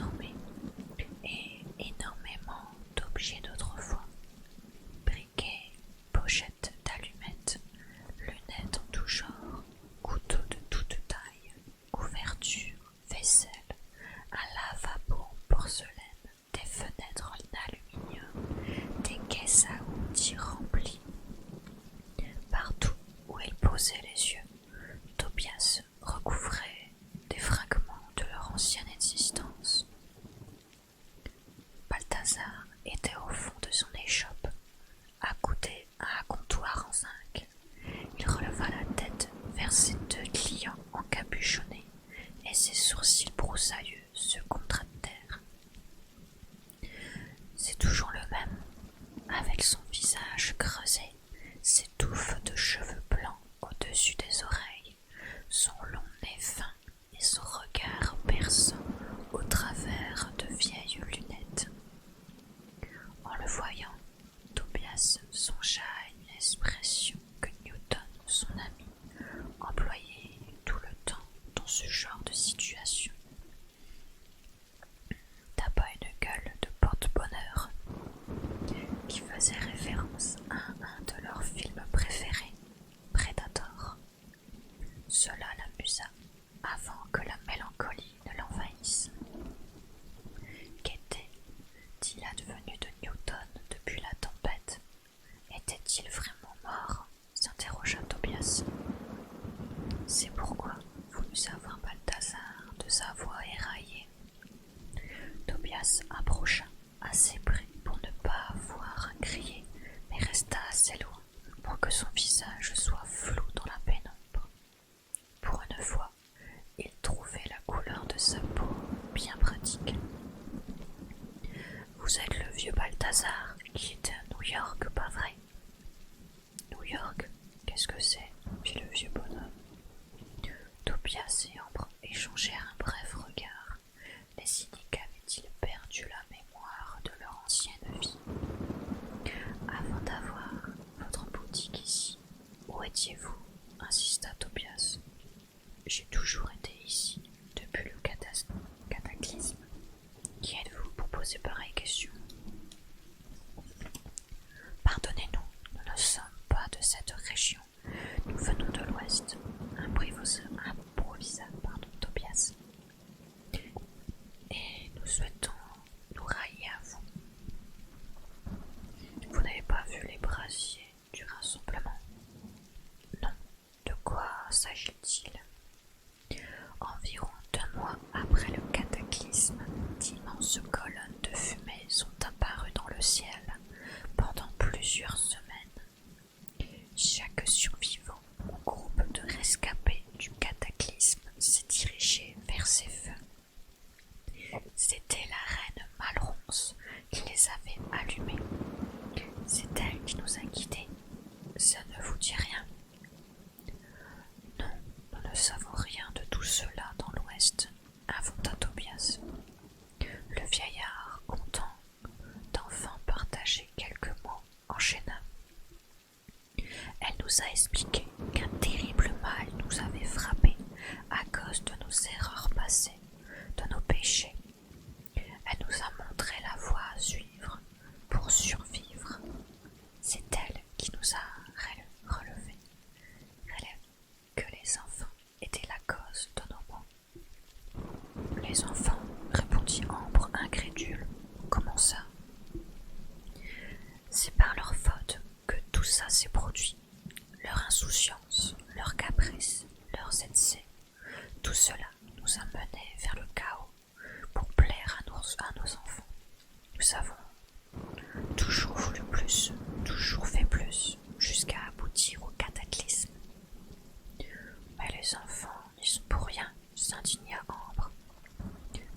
qui était à New York, pas vrai? New York, qu'est-ce que c'est? Fit le vieux bonhomme. Tobias et Ambre échangèrent un bref regard. Les cyniques avaient-ils perdu la mémoire de leur ancienne vie? Avant d'avoir votre boutique ici, où étiez-vous? Insista Tobias. J'ai toujours été ici, depuis le cataclysme. Qui êtes-vous pour poser pareille question? Pardonnez-nous, nous ne sommes pas de cette région. Nous venons de l'Ouest. Improvisa, Tobias. Et nous souhaitons nous rallier à vous. Vous n'avez pas vu les brasiers du rassemblement? Non. De quoi s'agit-il? Environ 2 mois après le cataclysme, d'immenses colonnes de fumée sont apparues dans le ciel pendant plusieurs semaines. Chaque survivant ou groupe de rescapés du cataclysme s'est dirigé vers ces feux. C'était la reine Malronce qui les avait allumés. C'est elle qui nous a guidés. Ça ne vous dit rien? Non, nous ne savons rien de tout cela dans l'Ouest, inventa Tobias. Le vieillard, content d'enfin partager quelques mots, enchaîna. Elle nous a expliqué qu'un terrible mal nous avait frappés à cause de nos erreurs passées, de nos péchés. Elle nous a montré la voie à suivre pour survivre. C'est elle qui nous a relevés, que les enfants étaient la cause de nos maux. Les enfants, répondit Ambre incrédule. Comment ça? C'est par leur faute que tout ça s'est produit. Leur insouciance, leurs caprices, leurs excès, tout cela nous a menés vers le chaos pour plaire à nos enfants. Nous avons toujours voulu plus, toujours fait plus, jusqu'à aboutir au cataclysme. Mais les enfants n'y sont pour rien, s'indigna Ambre.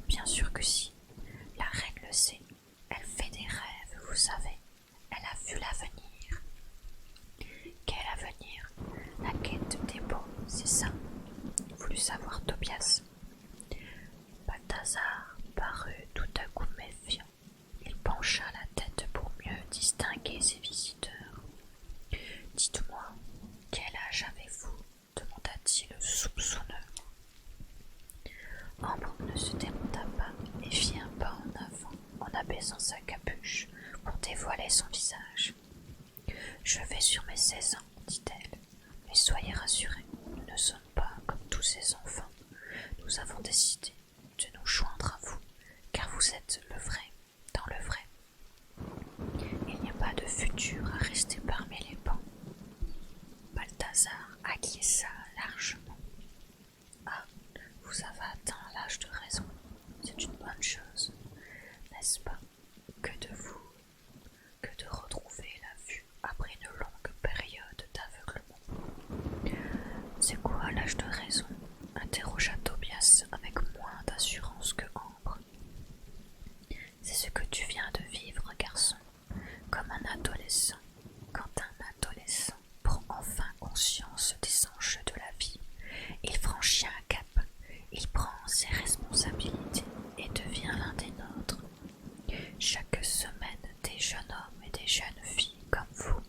Bien sûr que si, la reine le sait, elle fait des rêves, vous savez, elle a vu l'avenir. Quel avenir? La quête des beaux, c'est ça? Voulut savoir Tobias. Balthazar parut tout à coup méfiant. Il pencha la tête pour mieux distinguer ses visiteurs. Dites-moi, quel âge avez-vous? Demanda-t-il soupçonneux. Ambre ne se démonta pas et fit un pas en avant en abaissant sa capuche pour dévoiler son visage. Je vais sur mes 16 ans, dit-elle, mais soyez rassurés, nous ne sommes pas comme tous ces enfants. Nous avons décidé de nous joindre à vous, car vous êtes le vrai, dans le vrai. Il n'y a pas de futur à rester parmi les bancs. Balthazar acquiesça largement. Ah, vous avez atteint l'âge de raison, c'est une bonne chose, n'est-ce pas, que de retrouver la vue après une longue période d'aveuglement. C'est quoi l'âge de raison? Interrogea Tobias avec moins d'assurance que Ambre. C'est ce que tu viens de vivre, garçon, comme un adolescent. Quand un adolescent prend enfin conscience des enjeux de la vie, il franchit un cap, il prend ses responsabilités et devient l'un des nôtres. Chaque semaine, des jeunes hommes et des jeunes filles comme vous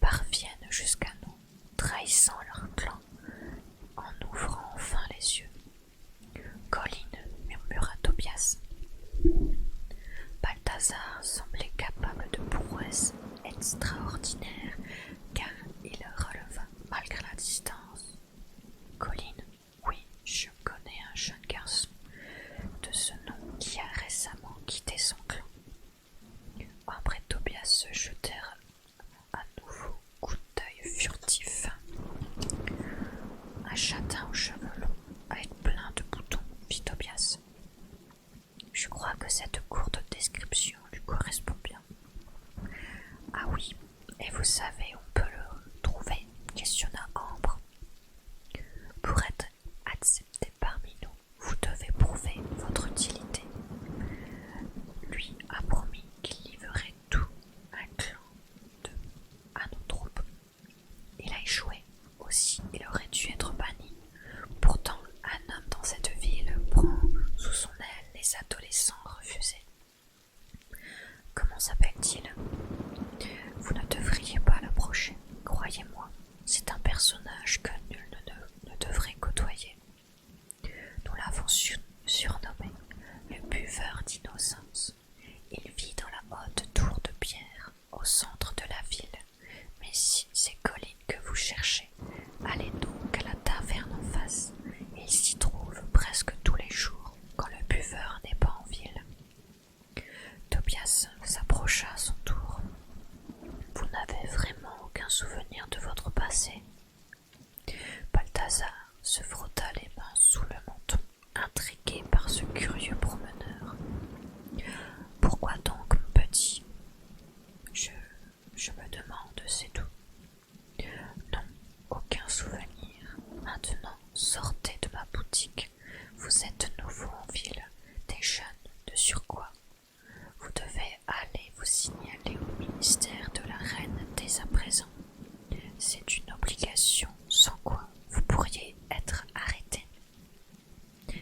parviennent jusqu'à nous, trahissant leur clan, en ouvrant enfin les yeux. Colline, murmura Tobias. Balthazar semblait capable de prouesses extraordinaires, car il releva malgré la distance. Colline, oui, je connais un jeune garçon de ce nom qui a récemment quitté son clan. Ambre et Tobias se jetèrent à nouveau coup d'œil furtif. Un châtain aux cheveux longs, avec plein de boutons, fit Tobias. Je crois que cette courte description lui correspond bien. Ah oui, et vous savez, on peut le trouver, questionna Ambre. Pour être accepté parmi nous, vous devez prouver votre utilité. Lui a promis qu'il livrerait tout, un centre de la ville, mais si c'est Colline que vous cherchez, allez donc à la taverne en face. Il s'y trouve presque tous les jours, quand le buveur n'est pas en ville. Tobias s'approcha à son tour. Vous n'avez vraiment aucun souvenir de votre passé? Balthazar se frotta les mains sous le menton, intrigué par ce curieux promeneur. Pourquoi donc, mon petit? Je me demande, c'est tout. Non, aucun souvenir. Maintenant, sortez de ma boutique. Vous êtes nouveau en ville, des jeunes de surcroît. Vous devez aller vous signaler au ministère de la Reine dès à présent. C'est une obligation sans quoi vous pourriez être arrêté.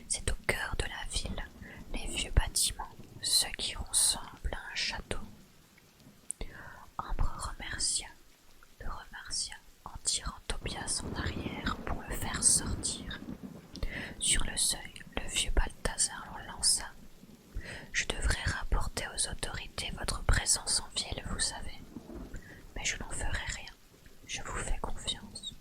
C'est au cœur de la ville, les vieux bâtiments, ceux qui ressemblent à un château. Ambre le remercia en tirant Tobias en arrière pour le faire sortir. Sur le seuil, le vieux Balthazar l'en lança. Je devrais rapporter aux autorités votre présence en ville, vous savez. Mais je n'en ferai rien. Je vous fais confiance.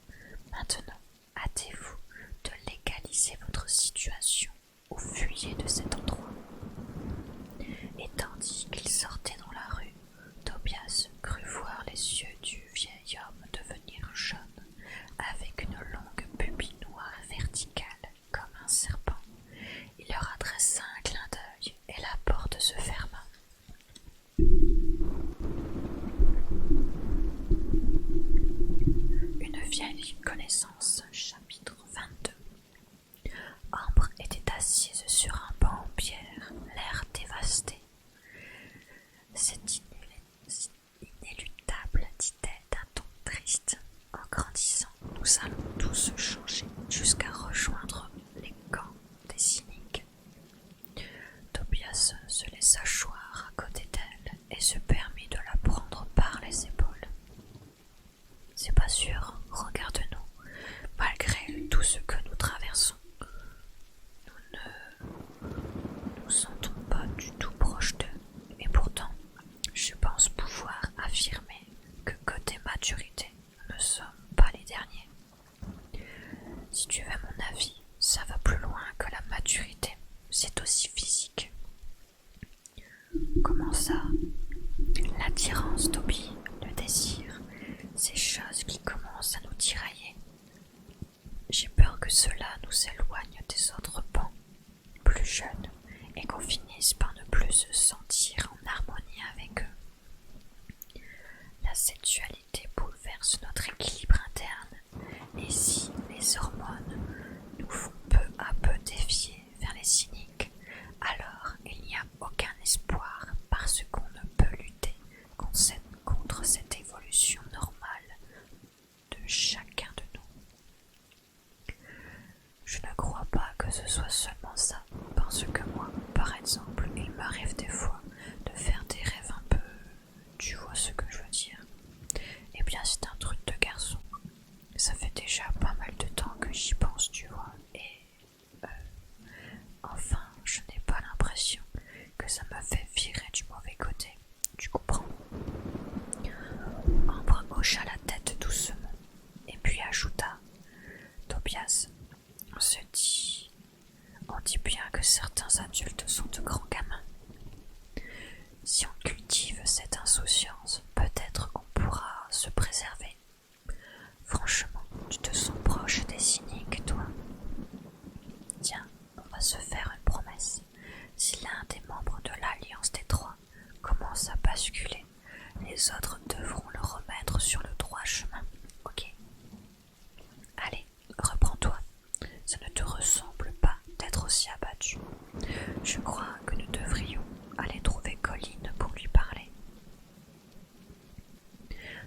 Maintenant, hâtez-vous de légaliser votre situation ou fuyez de cet endroit. Et tandis qu'il sortait dans la rue, Tobias crut voir les yeux du vieil homme devenir jaunes, avec une longue pupille noire verticale comme un serpent. Il leur adressa un clin d'œil et la porte se ferma. Une vieille connaissance, chapitre 22. Ambre était assise sur un banc en pierre, l'air dévasté. C'est inéluctable, dit-elle d'un ton triste. En grandissant, nous allons tous changer jusqu'à rejoindre les camps des cyniques. Tobias se laissa choir à côté d'elle et se permit de la prendre par les épaules. C'est pas sûr, regarde-nous, malgré tout ce que nous traversons. Nous ne nous sentons pas du tout proches d'eux, et pourtant, je pense pouvoir affirmer que côté maturité, nous ne sommes pas les derniers. Si tu veux mon avis, ça va plus loin que la maturité, c'est aussi physique. Comment ça? L'attirance, Toby, le désir, ces choses qui commencent à nous tirailler. J'ai peur que cela nous éloigne des autres bancs, plus jeunes, et qu'on finisse par ne plus se sentir en harmonie avec eux. La sexualité bouleverse notre équilibre interne, et si les hormones nous font peu à peu dévier vers les cyniques, alors il n'y a aucun espoir parce qu'on ne peut lutter contre cette évolution normale de chacun de nous. Je ne crois pas que ce soit seulement ça, parce que moi, par exemple, il m'arrive des fois de faire des rêves un peu... Tu vois ce que je veux dire? Eh bien, c'est un truc de garçon. Ça fait déjà pas mal de temps que j'y pense, tu vois, et... Enfin, je n'ai pas l'impression que ça me fait virer du mauvais côté, tu comprends? Ambre hocha la tête doucement, et puis ajouta, Tobias, on dit bien que certains adultes sont de grands gamins. Si on cultive cette insouciance, peut-être qu'on pourra se préserver. Franchement, tu te sens proche des cyniques, toi. Tiens, on va se faire une promesse. Si l'un des membres de l'Alliance des Trois commence à basculer, les autres devront le remettre sur le droit chemin, ok? Allez, reprends-toi. Ça ne te ressemble pas d'être aussi abattu. Je crois que nous devrions aller trouver Colline pour lui parler.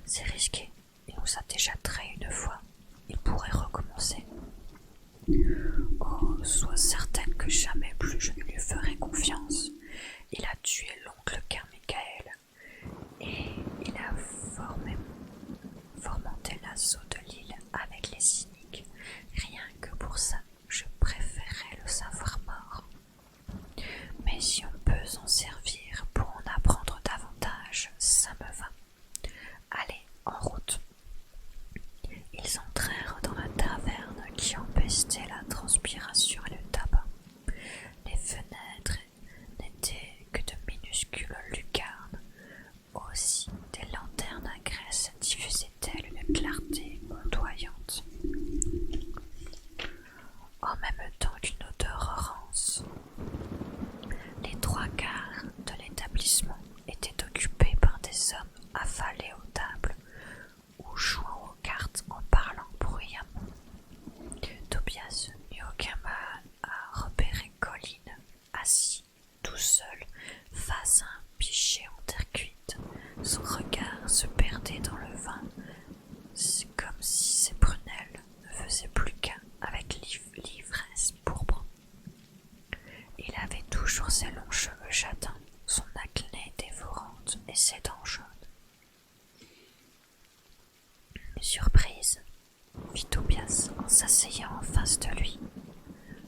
C'est risqué, il nous a déjà trahi une fois. Il pourrait recommencer. Oh, sois certaine que jamais plus je ne lui ferai confiance. Il a tué l'oncle Carmichael et il a fomenté l'assaut de l'île avec les cyniques. Rien que pour ça, je préférerais le savoir mort. Mais si on peut s'en servir pour en apprendre davantage, ça me va. installés aux tables ou jouant aux cartes en parlant bruyamment. Tobias n'eut aucun mal à repérer Colin, assis tout seul face à un pichet en terre cuite. Son regard se perdait dans le vin, comme si ses prunelles ne faisaient plus qu'un avec l'ivresse pourpre. Il avait toujours ses longs cheveux châtains, son acné dévorante et ses dents jaunes. Surprise, fit Tobias en s'asseyant en face de lui.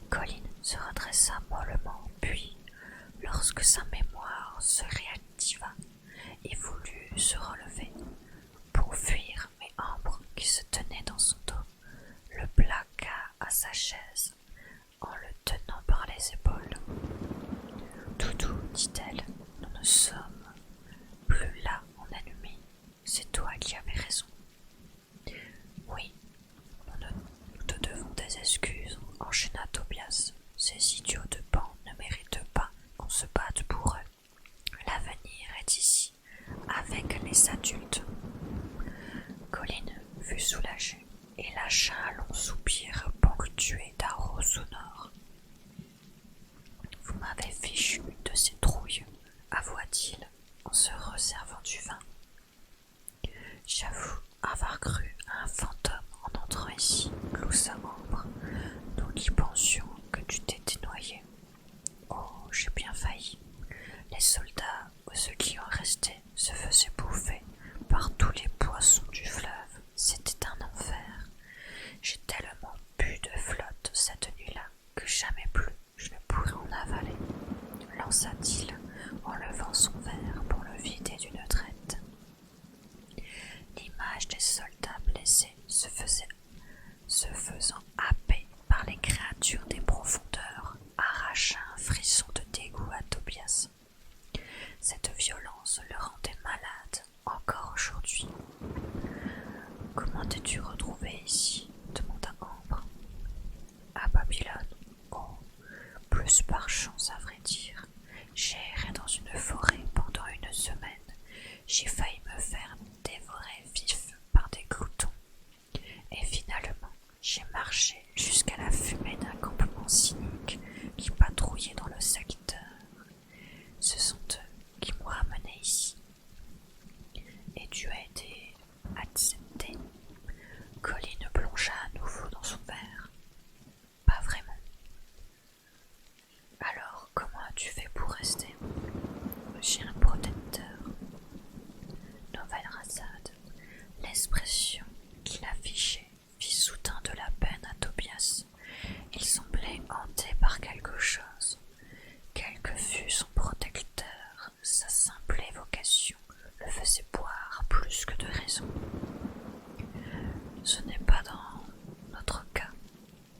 Colin se redressa mollement, puis, lorsque sa mémoire se réactiva, il voulut se relever pour fuir, mais Ambre, qui se tenait dans son dos, le plaqua à sa chaise en le tenant par les épaules. « Doudou, dit-elle, nous ne sommes plus là en ennemi, c'est toi qui avais raison. » « Oui, nous te devons des excuses, enchaîna Tobias. Ces idiots de Pan ne méritent pas qu'on se batte pour eux. L'avenir est ici, avec les adultes. » Colin fut soulagé et lâcha un long soupir ponctué d'arros sonores. « Vous m'avez fichu une de ces trouilles, avoua-t-il en se resservant du vin. « J'avoue avoir cru à un fantôme en entrant ici, gloussa Ambre, nous qui pensions que tu t'étais noyé. Oh, j'ai bien failli. Les soldats ou ceux qui en restaient se faisaient bouffer par tous les poissons du fleuve. C'était un enfer. J'ai tellement bu de flotte cette nuit-là que jamais plus je ne pourrai en avaler, lança-t-il en levant son verre pour le vider d'une traite. L'image des soldats blessés se faisant happer par les créatures des profondeurs arracha un frisson de dégoût à Tobias. Cette violence le rendait malade encore aujourd'hui. « Comment t'es-tu retrouvé ici ?» demanda Ambre. « À Babylone. Oh, plus par chance à vrai dire. J'ai erré dans une forêt pendant une semaine. J'ai failli me faire dévorer vif par des gloutons. Et finalement, j'ai marché jusqu'à la fumée d'un campement cynique qui patrouillait dans le secteur. Ce sont eux qui m'ont ramené ici. Et tu as été accepté. » Colin plongea à nouveau dans son verre. « Pas vraiment. »« Alors, comment as-tu fait pour rester ?»« J'ai un protecteur. » Nouvelle rasade. L'expression qu'il affichait fit soudain de la peine à Tobias. Il semblait hanté par quelque chose. Quel que fût son protecteur, sa simple évocation le faisait boire plus que de raison. « Ce n'est pas dans notre cas,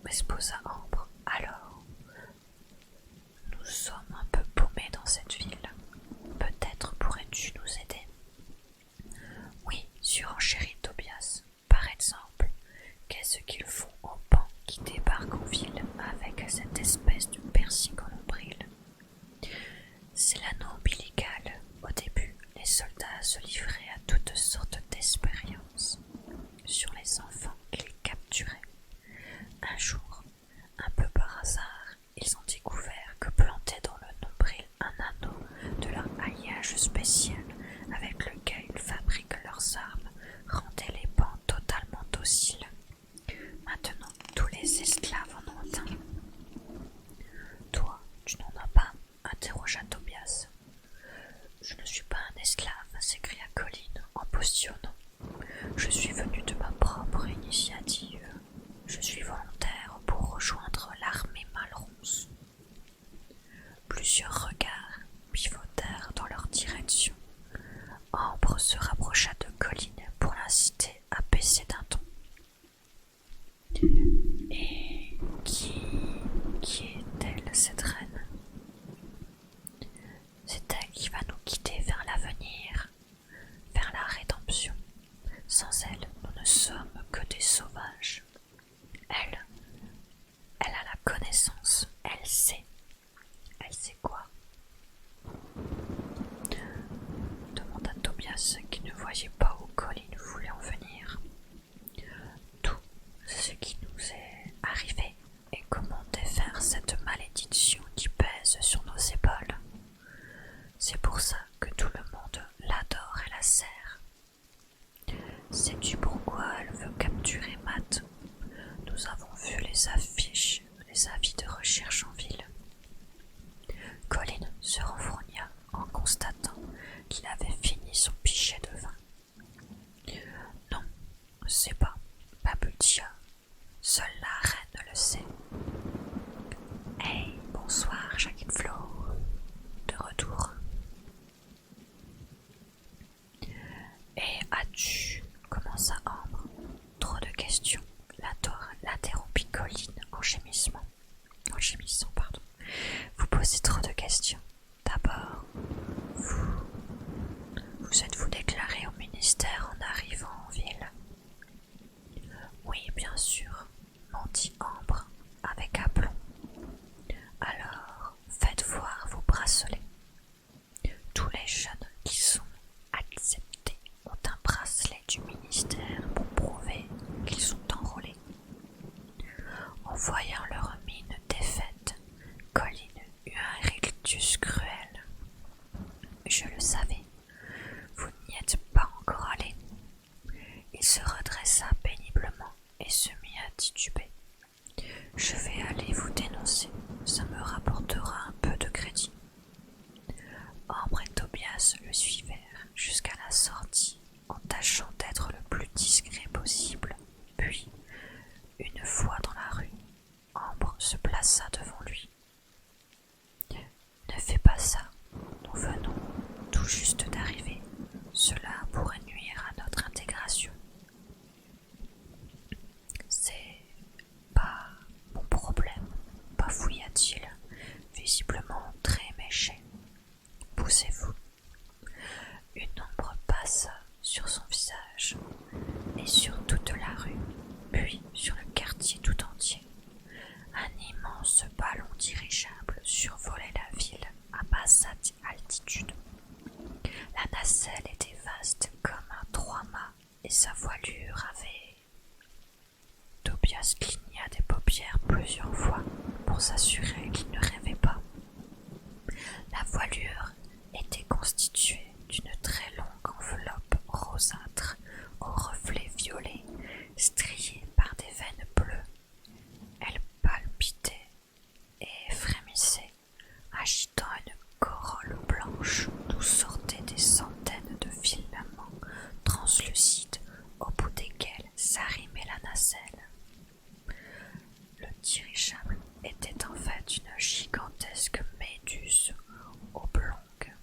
m'exposa Ambre. Alors, nous sommes un peu paumés dans cette ville. Peut-être pourrais-tu nous aider ?» « Oui, surenchérit Tobias. Par exemple, qu'est-ce qu'ils font aux pans qui débarquent en ville avec cette espèce de piercing en nombril ? C'est l'anneau ombilical. Au début, les soldats se livraient à toutes sortes d'expériences sur les enfants qu'ils capturaient. Un jour, un peu par hasard, ils ont découvert que planté dans le nombril un anneau de leur alliage spécial avec lequel ils fabriquent leurs armes rendait les pans totalement dociles. Maintenant, tous les esclaves en ont un. « Toi, tu n'en as pas ?» interrogea Tobias. « Je ne suis pas un esclave, » s'écria Colin en postillonnant. « Je suis venu de ma propre initiative. Je suis volontaire pour rejoindre l'armée Malronce. » Plusieurs regards pivotèrent dans leur direction. Ambre se rapprocha de Colin pour l'inciter à baisser d'un ton. « Et qui est-elle, cette reine ? » C'est elle qui va nous guider vers l'avenir, vers la rédemption. Sans elle, nous ne sommes que des sauvages. Elle a la connaissance, elle sait. Elle sait quoi ? Demanda Tobias qui ne voyait Colin voulait en venir. Tout ce qui nous est arrivé et comment défaire cette malédiction qui pèse sur nos épaules. C'est pour ça que tout le monde l'adore et la sert. Sais-tu pourquoi elle veut capturer Matt? Nous avons vu les affiches, les avis de recherche en ville. Colin se renfrogna en constatant qu'il avait fini son pichet de vin. Non, c'est pas, balbutia. Seule la reine le sait. Hey, bonsoir, Jacqueline Flo. De retour. Et as-tu, commença Ambre. Trop de questions, l'interrompit Colin en gémissant. Vous posez trop de questions. D'abord, vous êtes-vous déclaré au ministère en arrivant en ville? Oui, bien sûr, mentit Ambre avec aplomb. Alors, faites voir vos bracelets. Tous les jeunes qui sont acceptés ont un bracelet du ministère pour prouver qu'ils sont enrôlés. En voyant leur mine défaite, Colin eut un rictus cruel. Je le savais, vous n'y êtes pas encore allé. Il se redressa péniblement et se mit à tituber. Je vais aller vous dénoncer, ça me rapportera un peu de crédit. Ambre et Tobias le suivèrent jusqu'à la sortie en tâchant d'être le plus discret possible. Puis, une fois dans la rue, Ambre se plaça devant lui. Ne fais pas ça, nous venons tout juste d'arriver. Cela pourrait nuire à notre intégration. C'est pas mon problème, bafouilla-t-il, visiblement très méché. Poussez-vous. Une ombre passa sur son visage et sur toute la rue, puis sur le quartier tout entier. Un immense ballon dirigeable survolait la ville à basse altitude. La nacelle était vaste comme un 3-mâts et sa voilure avait... Tobias cligna des paupières plusieurs fois pour s'assurer qu'il ne rêvait pas. La voilure était constituée d'une très longue enveloppe rosâtre aux reflets violets, striée par des veines bleues. Elle palpitait et frémissait, agitant une corolle blanche d'où sortaient des centaines de filaments translucides au bout desquels s'arrimait la nacelle. Le dirigeable était en fait une gigantesque méduse oblongue.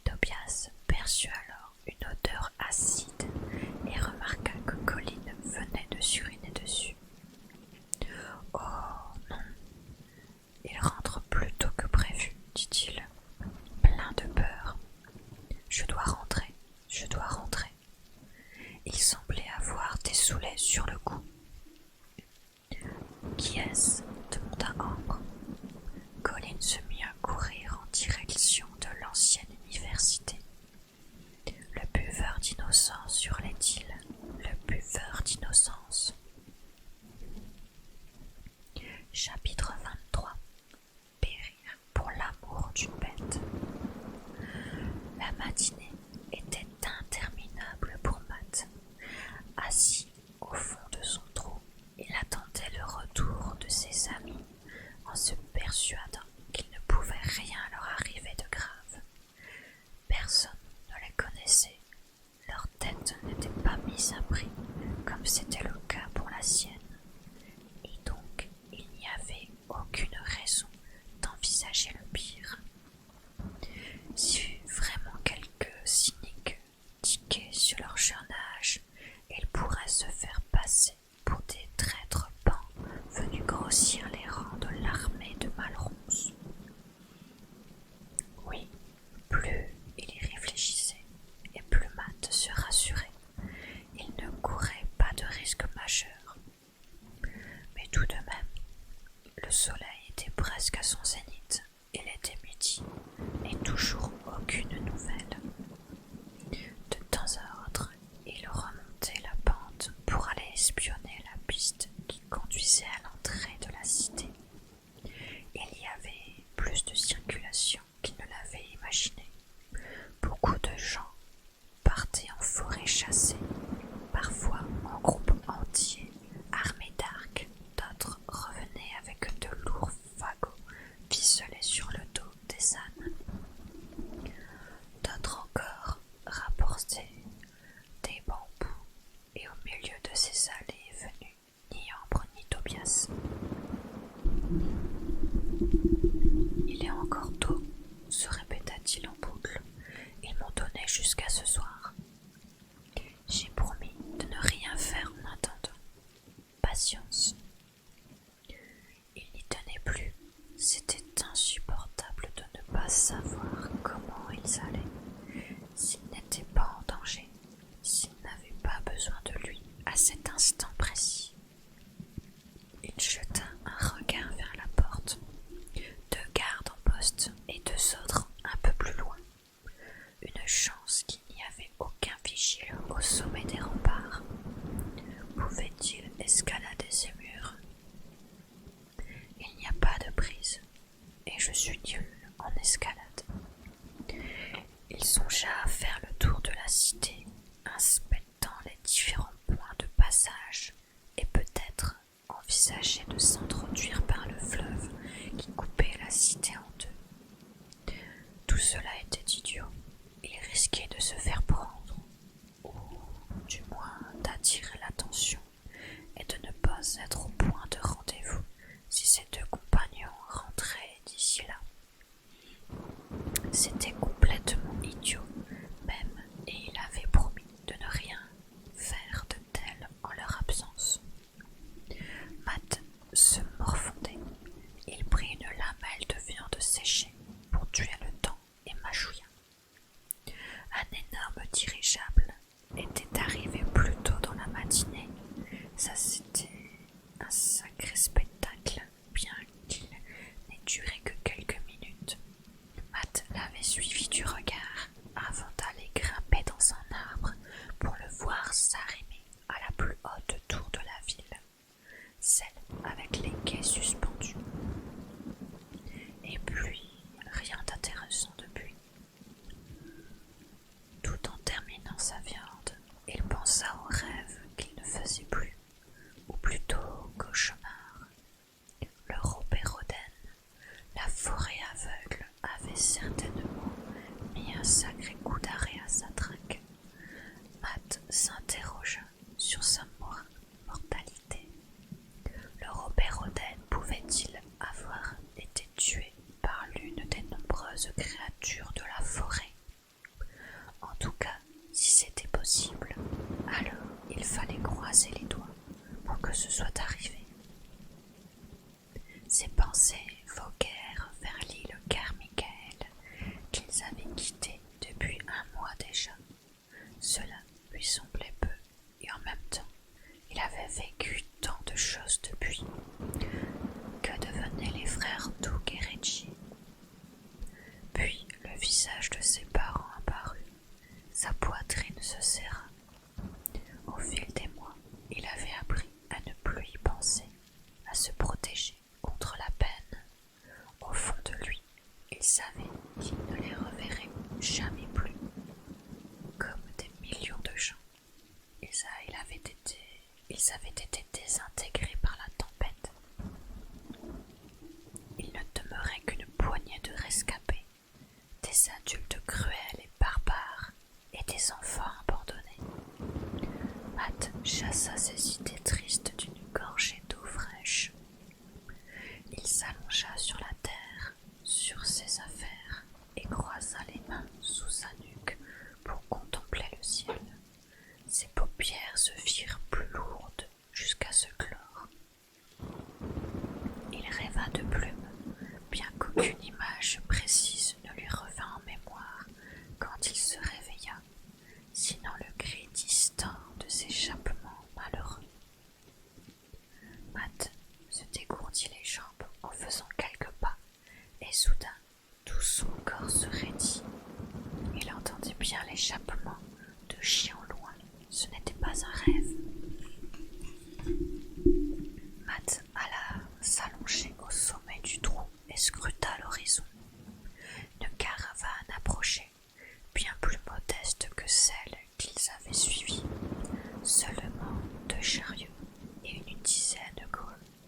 Tobias perçut alors une odeur acide et remarqua que Colin venait de s'uriner dessus. Oh non, il rentre plus tôt que prévu, dit-il, plein de peur. Je dois rentrer. Il semblait avoir des soulets sur le cou. Qui est-ce? Demanda Ambre. Colin se mit à courir en direction de l'ancienne université. Le buveur d'innocence, hurlait-il, le buveur d'innocence. Chapitre 23. Périr pour l'amour d'une bête. La matinée était interminable pour Matt. Assis au fond de son trou, il attendait le retour de ses amis en se persuadant qu'il ne pouvait rien leur arriver de grave. Personne ne les connaissait, leur tête n'était pas mise à prix comme c'était le cas pour la sienne, et donc il n'y avait aucune raison d'envisager le pire. Si vraiment quelques cyniques tiquaient sur leur jeune âge, ils pourraient se faire passer pour des traîtres pans venus grossir les rangs de l'armée de Malronce. Oui, plus il y réfléchissait, et plus Matt se rassurait. Il ne courait pas de risque majeur. cité, inspectant les différents points de passage, et peut-être envisageait de s'introduire par le fleuve qui coupait la cité en deux. Tout cela était idiot. Il risquait de se faire prendre, ou du moins d'attirer l'attention, et de ne pas être au point de rendez-vous si ses deux compagnons rentraient d'ici là. C'était complètement idiot, même, et il avait promis de ne rien faire de tel en leur absence. Matt se morfondait. Il prit une lamelle de viande séchée pour tuer le temps et mâchouilla. Un énorme dirigeable était arrivé plus tôt dans la matinée. Ça, c'était un sacré spectacle, bien qu'il n'ait duré que quelques minutes. Matt l'avait suivi du regard avant d'aller grimper dans un arbre pour le voir s'arrimer à la plus haute tour de la ville, celle avec les quais suspendus. Et puis, rien d'intéressant depuis. Tout en terminant sa viande, il pensa au rêve qu'il ne faisait plus, ou plutôt au cauchemar. Le rhododendron, la forêt aveugle, avait certainement mis un sacré coup d'arrêt à sa traque. Matt s'interrogea sur sa mortalité. Le rhododendron pouvait-il avoir été tué par l'une des nombreuses créatures de la forêt? En tout cas, si c'était possible, alors il fallait croiser les doigts pour que ce soit arrivé. Ses pensées voguèrent vers l'île Carmichael qu'ils avaient quittée depuis un mois déjà. Cela lui semblait peu, et en même temps, il avait vécu tant de choses depuis. Que devenaient les frères Doug et Reggie? Puis le visage de ses parents apparut. Sa poitrine se serra. Au fil des mois, il avait appris à ne plus y penser, à se protéger contre la peine. Au fond de lui, il savait qu'il ne les reverrait jamais plus. Comme des millions de gens, ils avaient été désintégrés par la tempête. Il ne demeurait qu'une poignée de rescapés, des adultes cruels et barbares, et des enfants abandonnés. Matt chassa ses idées tristes d'une gorgée d'eau fraîche. Il s'allongea sur la terre, sur ses affaires, et croisa les mains sous sa nuque pour contempler le ciel. Ses paupières se firent plus lourdes jusqu'à se clore. Il rêva de plumes, bien qu'aucune image précise ne lui revint en mémoire quand il se réveilla, sinon le cri distant de ses échappements malheureux. Matt se dégourdit les jambes en faisant quelques pas, et soudain tout son corps se raidit. Il entendit bien l'échappement de chiens loin. Ce n'était pas un rêve. Matt alla s'allonger au sommet du trou et scruta l'horizon. Une caravane approchait, bien plus modeste que celle qu'ils avaient suivie. Seulement 2 chariots et une dizaine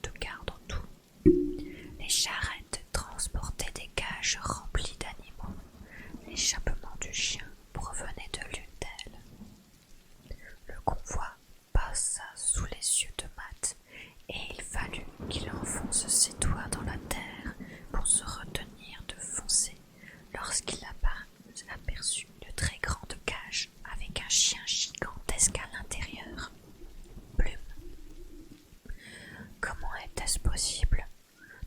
de gardes en tout. Les charrettes transportaient des cages remplies d'animaux. L'échappement du chien provenait de l'une d'elles. Le convoi passa sous les yeux de Matt, et il fallut qu'il enfonce ses doigts dans la terre pour se retenir de foncer lorsqu'il aperçut une très grande cage avec un chien gigantesque à l'intérieur. Plume. Comment était-ce possible,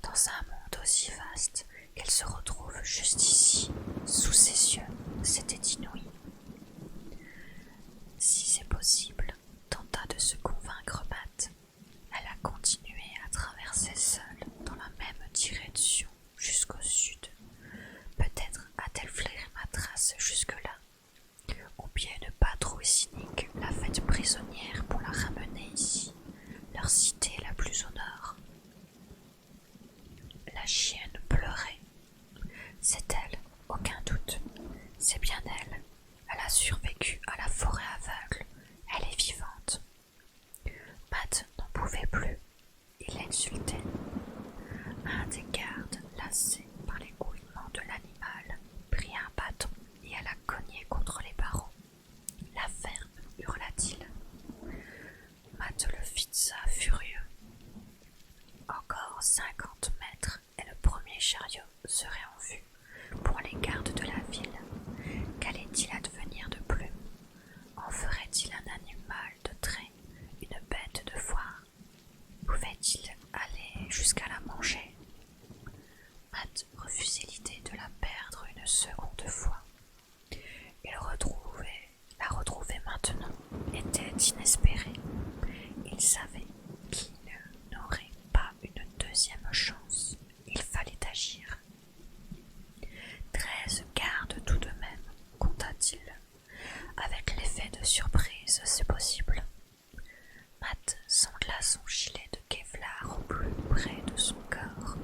dans un monde aussi vaste, qu'elle se retrouve juste ici, sous ses yeux? C'était inouï. Si c'est possible, tenta de se convaincre Matt. Elle a continué à traverser seule dans la même direction jusqu'au sud. Peut-être a-t-elle flairé ma trace jusque-là, ou bien une patrouille cynique l'a faite prisonnière pour la ramener ici, leur cité la plus au nord. La chienne pleurait. C'est elle, aucun doute. C'est bien elle. Elle a survécu à de surprise, c'est possible. Matt sangla son gilet de Kevlar au plus près de son corps,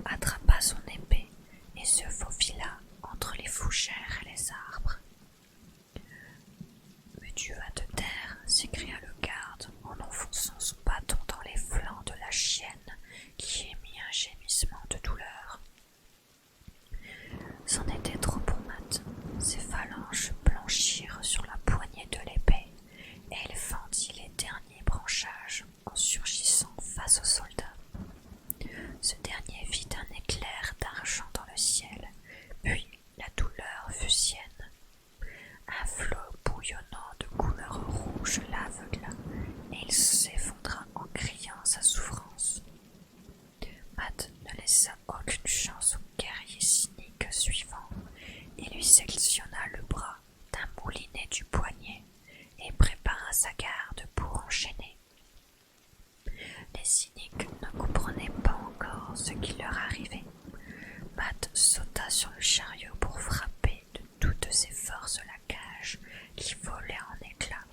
attrapa son épée et se faufila entre les fougères et les arbres. « Mais tu vas te taire » s'écria le garde en enfonçant son bâton dans les flancs de la chienne qui émit un gémissement de douleur. C'en était trop pour Matt. Ses phalanges blanchirent sur la poignée de l'épée et il fendit les derniers branchages en surgissant face au soldat. Ce dernier vit un éclair d'argent dans le ciel, puis la douleur fut sienne. Un flot bouillonnant de couleur rouge l'aveugla et il s'effondra en criant sa souffrance. Matt ne laissa aucune chance au guerrier cynique suivant et lui sectionna le bras d'un moulinet du poignet et prépara sa garde pour enchaîner. Les cyniques ne comprenaient pas encore ce qui leur arrivait. Matt sauta sur le chariot pour frapper de toutes ses forces la cage qui volait en éclats.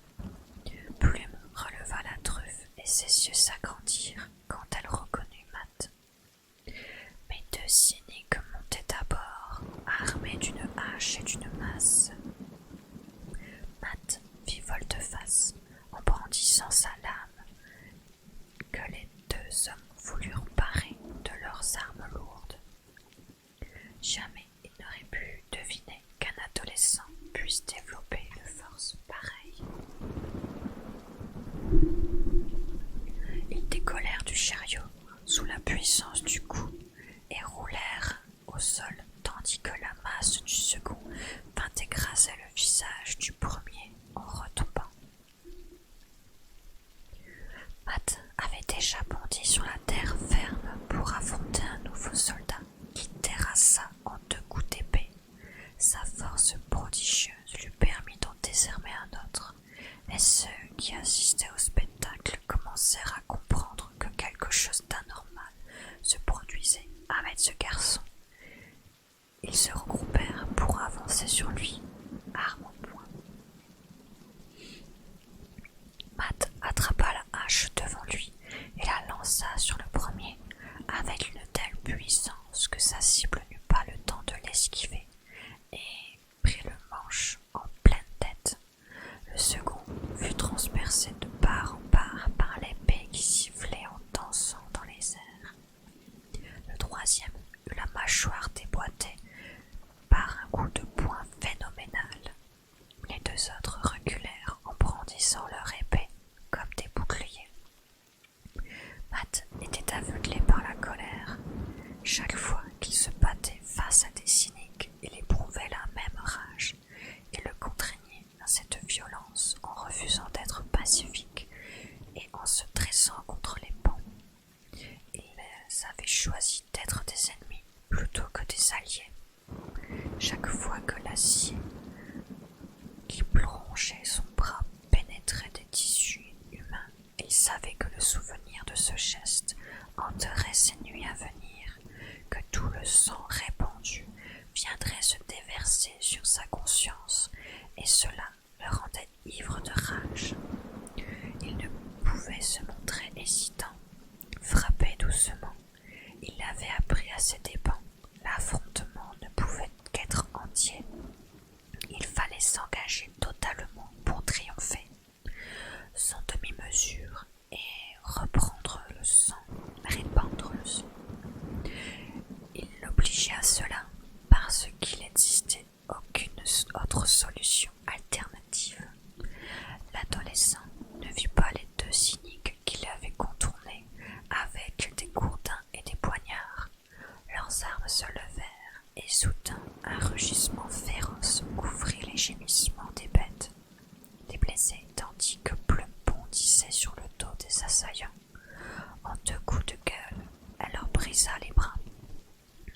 Plume releva la truffe et ses yeux s'agrandirent quand elle reconnut Matt. Mais deux cyniques montaient à bord, armés d'une hache et d'une masse. Matt fit volte-face en brandissant sa lame que les deux hommes voulurent parer de leurs armes lourdes. Jamais ils n'auraient pu deviner qu'un adolescent puisse développer une force pareille. Ils décollèrent du chariot sous la puissance du coup et roulèrent au sol tandis que la masse du second vint écraser le visage du premier en retombant. Matt avait déjà bondi sur la terre ferme pour affronter un nouveau soldat qui terrassa en deux coups d'épée. Sa force prodigieuse lui permit d'en désarmer un autre, et ceux qui assistaient au spectacle commencèrent à comprendre que quelque chose d'anormal se produisait avec ce garçon. Ils se regroupèrent pour avancer sur lui, arme au poing. Matt attrapa la hache devant lui et la lança sur le premier avec une telle puissance que sa cible n'eut pas le temps de l'esquiver et prit le manche en pleine tête. Le second fut transpercé de part en part par l'épée qui sifflait en dansant dans les airs. Le troisième eut la mâchoire déboîtée par un coup de poing phénoménal. Les deux autres reculèrent en brandissant leur épée comme des boucliers. Matt était aveuglé par la colère. Chaque fois qu'il se battait face à des cyniques, il éprouvait la même rage. Il le contraignait à cette violence en refusant d'être pacifique et en se dressant contre les bancs. Ils avaient choisi d'être des ennemis plutôt que des alliés. Chaque fois que l'acier qui plongeait son bras pénétrait des tissus humains, il savait que le souvenir de ce geste hanterait ses nuits à venir, que tout le sang répandu viendrait se déverser sur sa conscience, et cela le rendait ivre de rage. Il ne pouvait se montrer hésitant, frapper doucement. Il l'avait appris à ses dépens. L'affrontement ne pouvait qu'être entier. Il fallait s'engager totalement pour triompher. Sans demi-mesure et reprendre le sang, répandre le sang. Il l'obligeait à cela parce qu'il n'existait aucune autre solution alternative. L'adolescent ne vit pas les deux cyniques qui l'avaient contourné avec des gourdins et des poignards. Leurs armes se levèrent et soudain un rugissement féroce couvrit les gémissements des bêtes, des blessés, tandis que Plume bondissait sur le dos des assaillants. En deux coups de gueule, elle leur brisa les bras.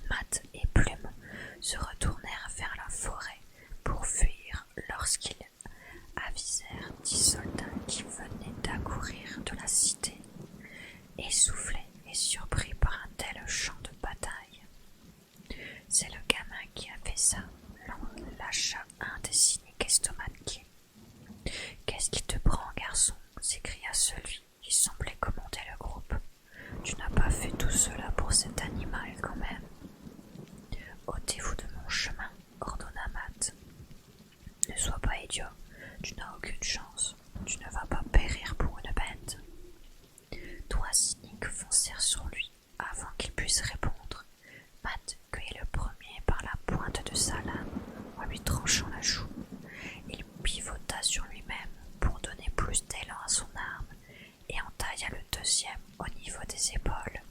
Matt et Plume se retournèrent vers la forêt pour fuir lorsqu'ils avisèrent 10 soldats qui venaient d'accourir de la cité. Essoufflés et surpris par un tel champ de bataille. C'est le gamin qui a fait ça, lâcha un des cyniques estomaqués. Qu'est-ce qui te prend, garçon? S'écria celui qui semblait commander le groupe. Tu n'as pas fait tout cela pour cet animal quand même. Ôtez-vous de mon chemin, ordonna Matt. Ne sois pas idiot, tu n'as aucune chance, tu ne vas pas périr pour une bête. Trois cyniques foncèrent sur lui avant qu'il puisse répondre. Matt cueillit le premier par la pointe de sa lame en lui tranchant la joue. Il pivota sur lui-même pour donner plus d'élan à son arme et entailla le deuxième au niveau des épaules,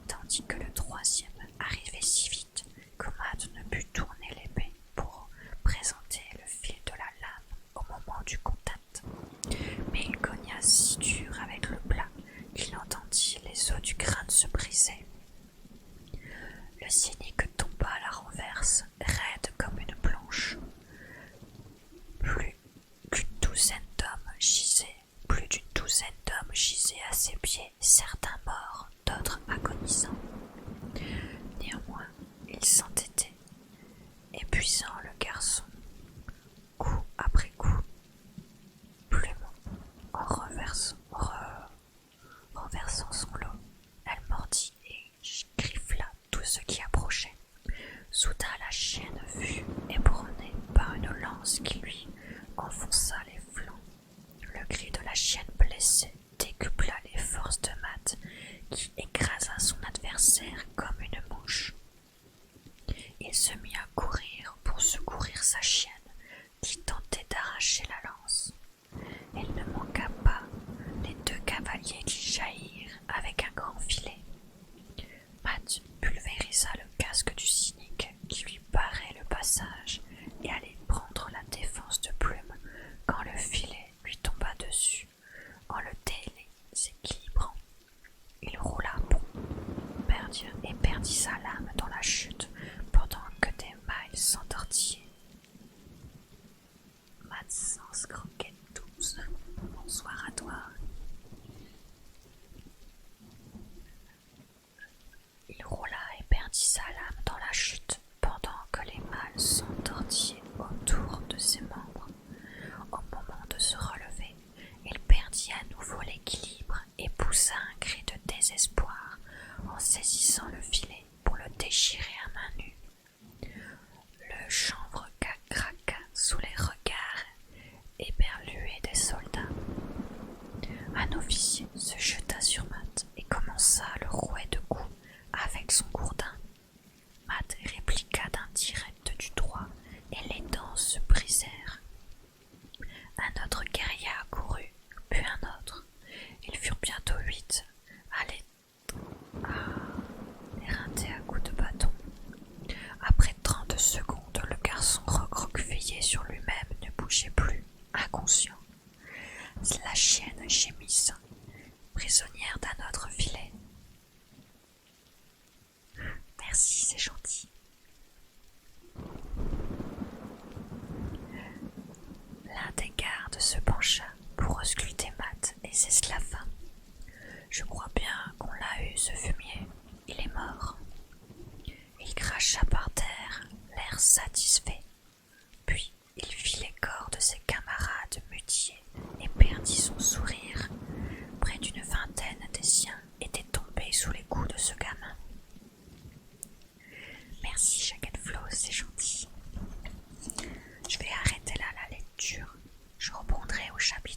tandis que le troisième arrivait si vite que Matt ne put tourner l'épée pour présenter le fil de la lame au moment du contact. Mais il cogna si dur avec le plat qu'il entendit les os du crâne se briser. Le cynique tomba à la renverse, raide comme une planche. Plus d'une douzaine d'hommes gisaient à ses pieds, certains morts, d'autres agonisants. Néanmoins, il s'entêtait, épuisant le garçon, coup après coup, Plume, en renversant son lot, elle mordit et griffla tout ce qui approchait. Soudain la chienne fut éperonnée par une lance qui lui enfonça les flancs. Le cri de la chienne blessée décupla les forces de Matt, qui écrasa son adversaire comme une mouche. Il se mit à courir pour secourir sa chienne, qui tentait d'arracher la lance. Elle ne manqua pas les deux cavaliers qui jaillirent avec un grand filet. Matt pulvérisa le casque du cynique qui lui barrait le passage et allait prendre la défense de Plume quand le filet lui tomba dessus en le déséquilibrant. Il roula bon, perdit sa lame dans la chute pendant que des mailles s'entortillaient. Matt Sens croquette 12. Bonsoir à toi. Il roula et perdit sa lame dans la chute pendant que les mâles s'entortillaient autour de ses membres. Au moment de se relever, il perdit à nouveau l'équilibre et poussa un cri de désespoir en saisissant le filet pour le déchirer à main nue. Le chanvre craqua sous les regards éberlués des soldats. Un officier se jeta sur Matt et commença à le rouer de coups avec son gourdin. Matt répliqua d'un direct du droit et les dents se brisèrent. Un autre guerrier accourut, puis un autre. Ils furent bientôt 8 à l'éreinter à coups de bâton. Après 30 secondes, le garçon recroquevillé sur lui-même ne bougeait plus, inconscient. La chienne gémissant, prisonnière d'un autre filet. Merci, c'est gentil. L'un des gardes se pencha pour ausculter Matt et s'esclaffa. Je crois bien qu'on l'a eu, ce fumier. Il est mort. Il cracha par terre, l'air satisfait. Puis il vit les corps de ses camarades mutilés et perdit son sourire. Près d'une vingtaine des siens étaient tombés sous les coups de ce gamin. Merci Jacket Flo, c'est gentil. Je vais arrêter là la lecture. Je reprendrai au chapitre